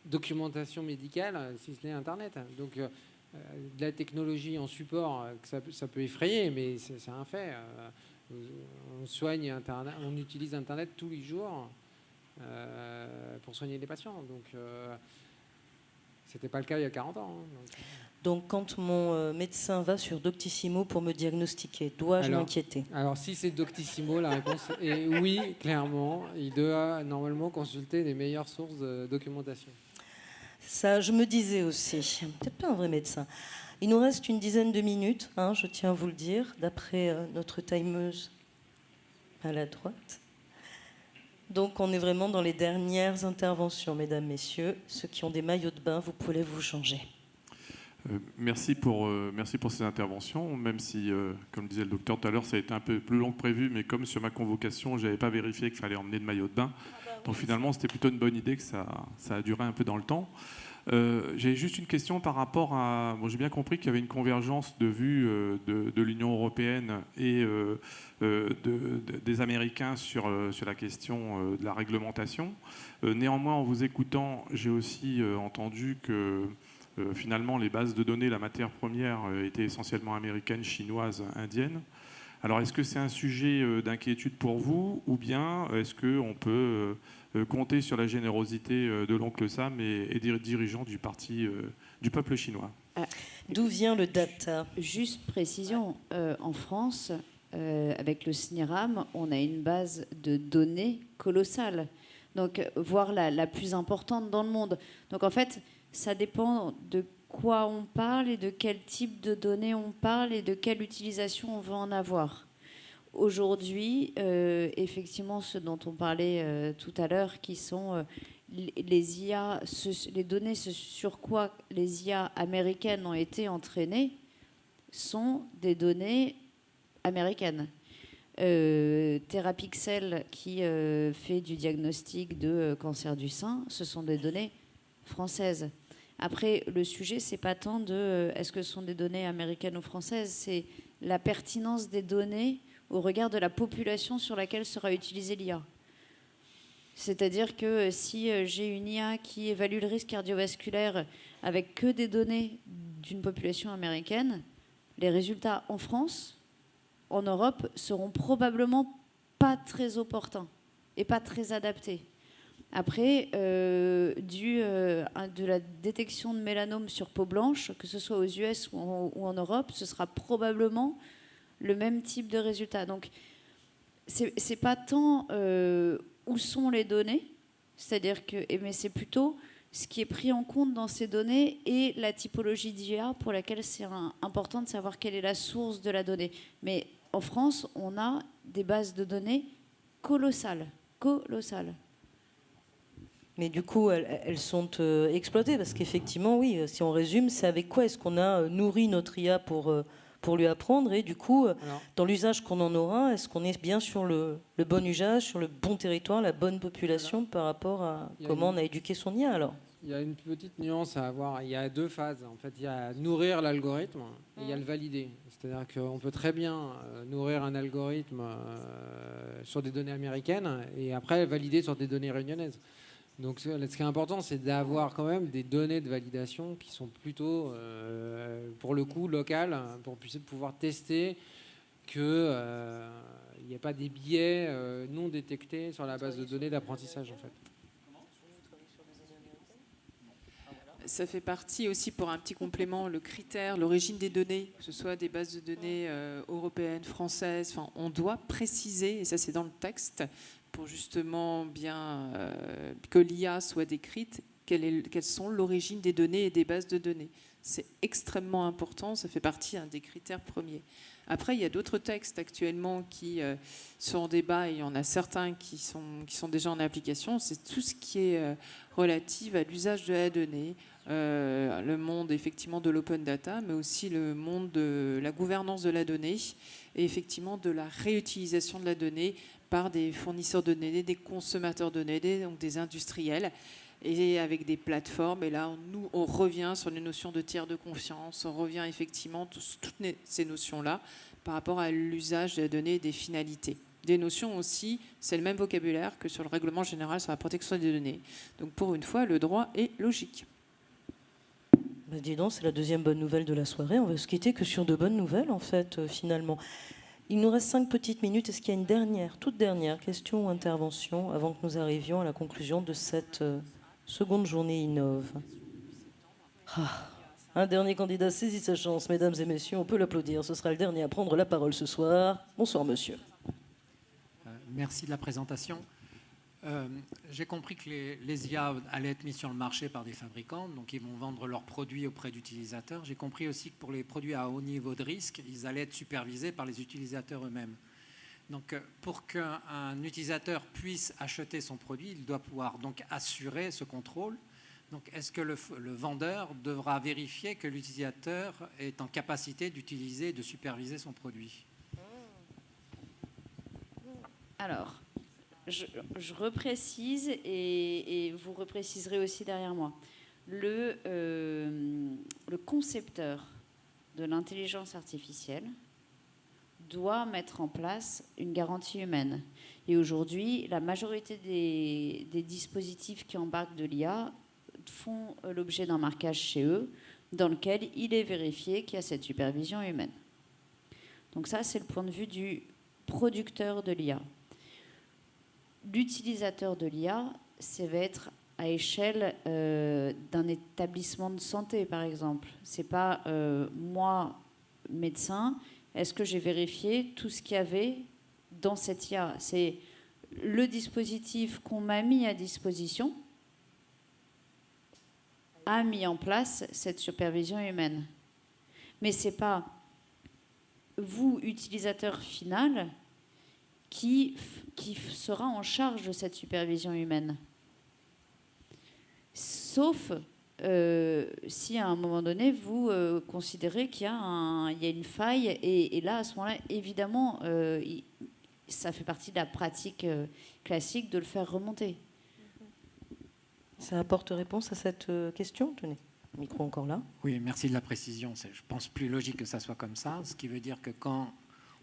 documentation médicale, si ce n'est Internet. Donc de la technologie en support, ça peut effrayer, mais c'est un fait. On soigne Internet, on utilise Internet tous les jours pour soigner les patients. Donc c'était pas le cas il y a 40 ans. Donc quand mon médecin va sur Doctissimo pour me diagnostiquer, dois-je m'inquiéter? Alors si c'est Doctissimo, la réponse est oui, clairement. Il doit normalement consulter les meilleures sources de documentation. Ça, je me disais aussi. Peut-être pas un vrai médecin. Il nous reste une dizaine de minutes, je tiens à vous le dire, d'après notre timeuse à la droite. Donc on est vraiment dans les dernières interventions, mesdames, messieurs. Ceux qui ont des maillots de bain, vous pouvez vous changer. Merci pour ces interventions, même si, comme disait le docteur tout à l'heure, ça a été un peu plus long que prévu, mais comme sur ma convocation, je n'avais pas vérifié qu'il fallait emmener de maillot de bain. Donc finalement, c'était plutôt une bonne idée que ça a duré un peu dans le temps. J'ai juste une question par rapport à... Bon, j'ai bien compris qu'il y avait une convergence de vues de l'Union européenne et des Américains sur la question de la réglementation. Néanmoins, en vous écoutant, j'ai aussi entendu que finalement, les bases de données, la matière première était essentiellement américaine, chinoise, indienne. Alors, est-ce que c'est un sujet d'inquiétude pour vous, ou bien est-ce qu'on peut compter sur la générosité de l'oncle Sam et des dirigeants du parti du peuple chinois? D'où vient le data? Juste précision, en France, avec le SNIRAM, on a une base de données colossale, donc voire la plus importante dans le monde. Donc en fait, ça dépend de quoi on parle et de quel type de données on parle et de quelle utilisation on veut en avoir. Aujourd'hui, effectivement, ce dont on parlait tout à l'heure, qui sont les IA, les données sur quoi les IA américaines ont été entraînées, sont des données américaines. Therapixel, qui fait du diagnostic de cancer du sein, ce sont des données françaises. Après, le sujet, c'est pas tant de est-ce que ce sont des données américaines ou françaises, c'est la pertinence des données au regard de la population sur laquelle sera utilisée l'IA. C'est-à-dire que si j'ai une IA qui évalue le risque cardiovasculaire avec que des données d'une population américaine, les résultats en France, en Europe, seront probablement pas très opportuns et pas très adaptés. Après, de la détection de mélanome sur peau blanche, que ce soit aux US ou en Europe, ce sera probablement le même type de résultat. Donc, c'est pas tant où sont les données, c'est-à-dire que, mais c'est plutôt ce qui est pris en compte dans ces données et la typologie d'IA pour laquelle c'est important de savoir quelle est la source de la donnée. Mais en France, on a des bases de données colossales. Mais du coup, elles sont exploitées parce qu'effectivement, oui, si on résume, c'est avec quoi est-ce qu'on a nourri notre IA pour lui apprendre et du coup, dans l'usage qu'on en aura, est-ce qu'on est bien sur le bon usage, sur le bon territoire, la bonne population par rapport à comment on a éduqué son IA alors? Il y a une petite nuance à avoir. Il y a deux phases. En fait, il y a nourrir l'algorithme et il y a le valider. C'est-à-dire qu'on peut très bien nourrir un algorithme sur des données américaines et après valider sur des données réunionnaises. Donc ce qui est important, c'est d'avoir quand même des données de validation qui sont plutôt, pour le coup, locales, pour pouvoir tester qu'il n'y ait pas des biais non détectés sur la base de données d'apprentissage, en fait. Ça fait partie aussi, pour un petit complément, le critère, l'origine des données, que ce soit des bases de données européennes, françaises, enfin, on doit préciser, et ça c'est dans le texte, pour justement bien que l'IA soit décrite, quelles sont l'origine des données et des bases de données. C'est extrêmement important, ça fait partie des critères premiers. Après, il y a d'autres textes actuellement qui sont en débat, et il y en a certains qui sont déjà en application. C'est tout ce qui est relatif à l'usage de la donnée, le monde effectivement de l'open data, mais aussi le monde de la gouvernance de la donnée et effectivement de la réutilisation de la donnée par des fournisseurs de données, des consommateurs de données, donc des industriels, et avec des plateformes. Et là, nous, on revient sur les notions de tiers de confiance, on revient effectivement toutes ces notions-là par rapport à l'usage des données et des finalités. Des notions aussi, c'est le même vocabulaire que sur le règlement général sur la protection des données. Donc pour une fois, le droit est logique. Bah, dis donc, c'est la deuxième bonne nouvelle de la soirée. On va se quitter que sur de bonnes nouvelles, en fait, finalement. Il nous reste 5 petites minutes. Est-ce qu'il y a une toute dernière question ou intervention avant que nous arrivions à la conclusion de cette seconde journée Innov? Un dernier candidat saisit sa chance, mesdames et messieurs, on peut l'applaudir. Ce sera le dernier à prendre la parole ce soir. Bonsoir, monsieur. Merci de la présentation. J'ai compris que les IA allaient être mis sur le marché par des fabricants, donc ils vont vendre leurs produits auprès d'utilisateurs. J'ai compris aussi que pour les produits à haut niveau de risque, ils allaient être supervisés par les utilisateurs eux-mêmes. Donc pour qu'un utilisateur puisse acheter son produit, il doit pouvoir donc assurer ce contrôle. Donc est-ce que le vendeur devra vérifier que l'utilisateur est en capacité d'utiliser et de superviser son produit? Alors, je reprécise et vous repréciserez aussi derrière moi. Le concepteur de l'intelligence artificielle doit mettre en place une garantie humaine. Et aujourd'hui, la majorité des dispositifs qui embarquent de l'IA font l'objet d'un marquage chez eux dans lequel il est vérifié qu'il y a cette supervision humaine. Donc ça, c'est le point de vue du producteur de l'IA. L'utilisateur de l'IA, ça va être à échelle d'un établissement de santé, par exemple. C'est pas moi, médecin, est-ce que j'ai vérifié tout ce qu'il y avait dans cette IA? C'est le dispositif qu'on m'a mis à disposition a mis en place cette supervision humaine. Mais c'est pas vous, utilisateur final, qui sera en charge de cette supervision humaine. Sauf si à un moment donné, vous considérez qu'il y a une faille, et là, à ce moment-là, évidemment, ça fait partie de la pratique classique de le faire remonter. Ça apporte réponse à cette question? Tenez, le micro encore là. Oui, merci de la précision. Je pense plus logique que ça soit comme ça, ce qui veut dire que quand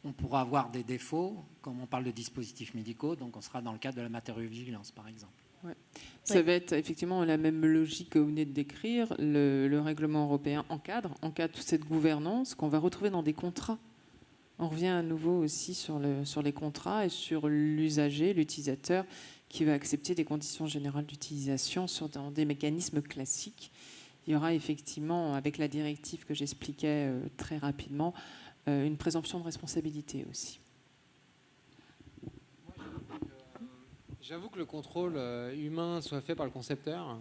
on pourra avoir des défauts, comme on parle de dispositifs médicaux, donc on sera dans le cadre de la matériovigilance, par exemple. Ouais. Ça va être effectivement la même logique que vous venez de décrire. Le règlement européen encadre toute cette gouvernance qu'on va retrouver dans des contrats. On revient à nouveau aussi sur les contrats et sur l'usager, l'utilisateur, qui va accepter des conditions générales d'utilisation dans des mécanismes classiques. Il y aura effectivement, avec la directive que j'expliquais très rapidement, une présomption de responsabilité aussi. J'avoue que le contrôle humain soit fait par le concepteur,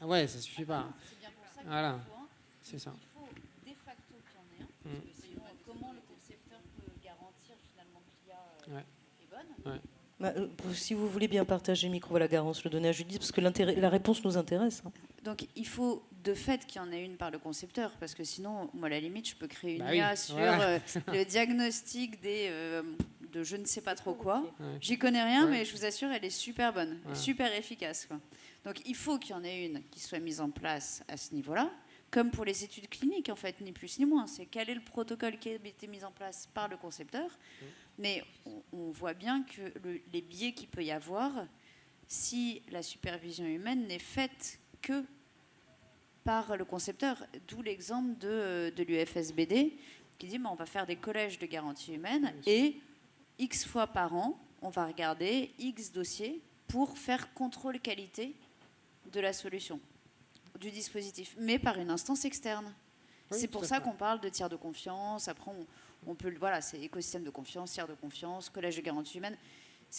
ouais, ça suffit pas. C'est bien pour ça qu'il voilà. faut un. C'est ça. Il faut de facto qu'il y en ait un. Parce que sinon, comment le concepteur peut garantir finalement que l'IA est bonne? Ouais. Bah, si vous voulez bien partager le micro, voilà, Garance, le donner à Judith, parce que la réponse nous intéresse. Hein. Donc il faut de fait qu'il y en ait une par le concepteur, parce que sinon, moi, à la limite, je peux créer une Bah IA oui, sur voilà. le diagnostic de je ne sais pas trop quoi. Ouais. J'y connais rien, Ouais. mais je vous assure, elle est super bonne, Ouais. super efficace, quoi. Donc il faut qu'il y en ait une qui soit mise en place à ce niveau-là, comme pour les études cliniques, en fait, ni plus ni moins. C'est quel est le protocole qui a été mis en place par le concepteur. Mais on voit bien que les biais qu'il peut y avoir, si la supervision humaine n'est faite que par le concepteur, d'où l'exemple de l'UFSBD qui dit on va faire des collèges de garantie humaine et X fois par an, on va regarder X dossiers pour faire contrôle qualité de la solution, du dispositif, mais par une instance externe. Oui, c'est pour tout à ça fait. qu'on parle de tiers de confiance. Après, on peut, voilà, c'est écosystème de confiance, tiers de confiance, collège de garantie humaine.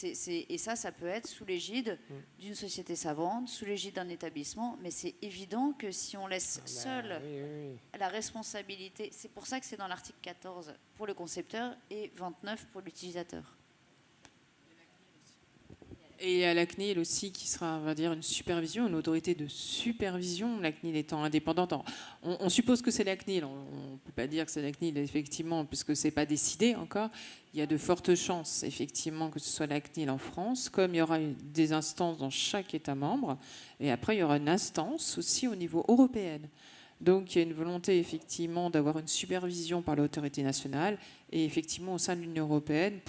Et ça peut être sous l'égide d'une société savante, sous l'égide d'un établissement, mais c'est évident que si on laisse seule la responsabilité, c'est pour ça que c'est dans l'article 14 pour le concepteur et 29 pour l'utilisateur. Et à la CNIL aussi, qui sera, on va dire, une supervision, une autorité de supervision, la CNIL étant indépendante. On suppose que c'est la CNIL, on ne peut pas dire que c'est la CNIL, effectivement, puisque ce n'est pas décidé encore. Il y a de fortes chances, effectivement, que ce soit la CNIL en France, comme il y aura des instances dans chaque État membre. Et après, il y aura une instance aussi au niveau européen. Donc, il y a une volonté, effectivement, d'avoir une supervision par l'autorité nationale et, effectivement, au sein de l'Union européenne,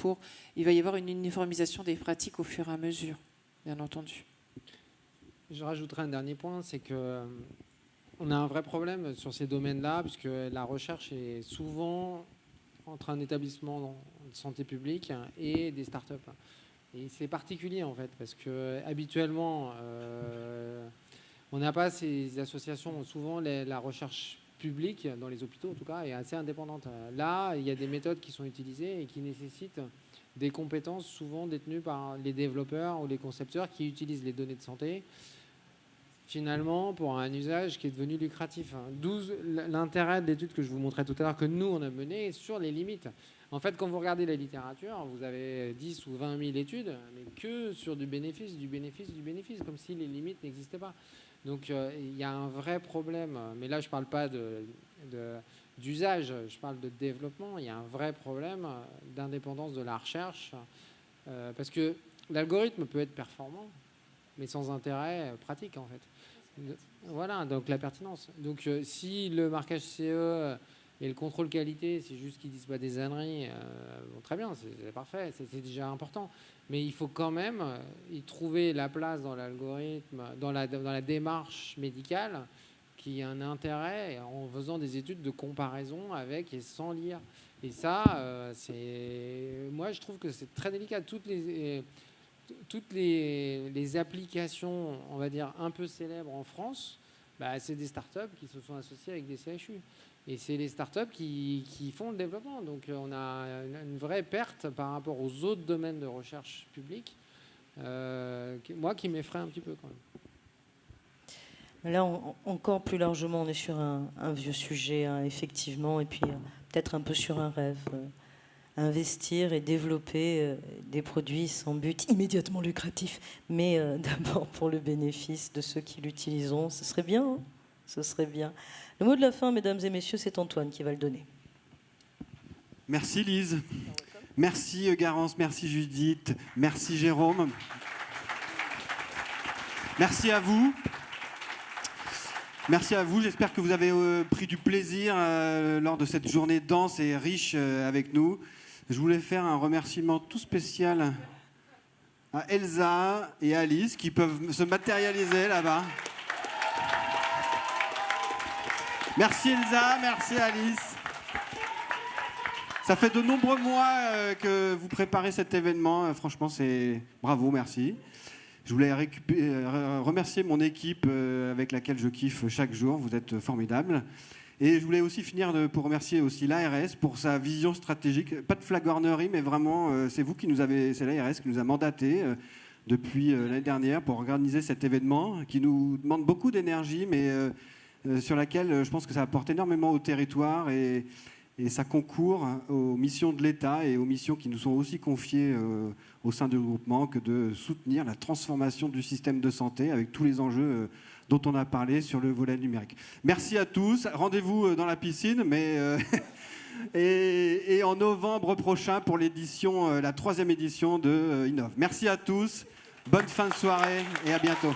il va y avoir une uniformisation des pratiques au fur et à mesure, bien entendu. Je rajouterai un dernier point, c'est qu'on a un vrai problème sur ces domaines-là, puisque la recherche est souvent entre un établissement de santé publique et des startups. Et c'est particulier, en fait, parce que habituellement... on n'a pas ces associations. Souvent, la recherche publique, dans les hôpitaux en tout cas, est assez indépendante. Là, il y a des méthodes qui sont utilisées et qui nécessitent des compétences souvent détenues par les développeurs ou les concepteurs qui utilisent les données de santé, finalement, pour un usage qui est devenu lucratif. D'où l'intérêt de l'étude que je vous montrais tout à l'heure, que nous, on a menée sur les limites. En fait, quand vous regardez la littérature, vous avez 10 ou 20 000 études, mais que sur du bénéfice, comme si les limites n'existaient pas. Donc il y a un vrai problème, mais là je ne parle pas d'usage, je parle de développement. Il y a un vrai problème d'indépendance de la recherche, parce que l'algorithme peut être performant, mais sans intérêt pratique en fait. Voilà, donc la pertinence. Donc si le marquage CE et le contrôle qualité, c'est juste qu'ils disent pas des âneries, bon, très bien, c'est parfait, c'est déjà important. Mais il faut quand même y trouver la place dans l'algorithme, dans la démarche médicale, qui a un intérêt en faisant des études de comparaison avec et sans lire. Et ça, moi, je trouve que c'est très délicat. Toutes les applications, on va dire, un peu célèbres en France, c'est des startups qui se sont associées avec des CHU. Et c'est les startups qui font le développement. Donc on a une vraie perte par rapport aux autres domaines de recherche publique, moi qui m'effraie un petit peu quand même. Là, encore plus largement, on est sur un vieux sujet, hein, effectivement, et puis peut-être un peu sur un rêve. Investir et développer des produits sans but immédiatement lucratif, mais d'abord pour le bénéfice de ceux qui l'utiliseront. Ce serait bien, hein, ce serait bien. Le mot de la fin, mesdames et messieurs, c'est Antoine qui va le donner. Merci Lise. Merci Garance, merci Judith, merci Jérôme. Merci à vous. Merci à vous. J'espère que vous avez pris du plaisir lors de cette journée dense et riche avec nous. Je voulais faire un remerciement tout spécial à Elsa et Alice qui peuvent se matérialiser là-bas. Merci Elsa, merci Alice. Ça fait de nombreux mois que vous préparez cet événement. Franchement, c'est bravo, merci. Je voulais remercier mon équipe avec laquelle je kiffe chaque jour. Vous êtes formidables. Et je voulais aussi finir pour remercier aussi l'ARS pour sa vision stratégique. Pas de flagornerie, mais vraiment, c'est l'ARS qui nous a mandatés depuis l'année dernière pour organiser cet événement qui nous demande beaucoup d'énergie, mais sur laquelle je pense que ça apporte énormément au territoire et ça concourt aux missions de l'État et aux missions qui nous sont aussi confiées au sein du groupement que de soutenir la transformation du système de santé avec tous les enjeux dont on a parlé sur le volet numérique. Merci à tous. Rendez-vous dans la piscine, et en novembre prochain pour la 3e édition de Innov. Merci à tous. Bonne fin de soirée et à bientôt.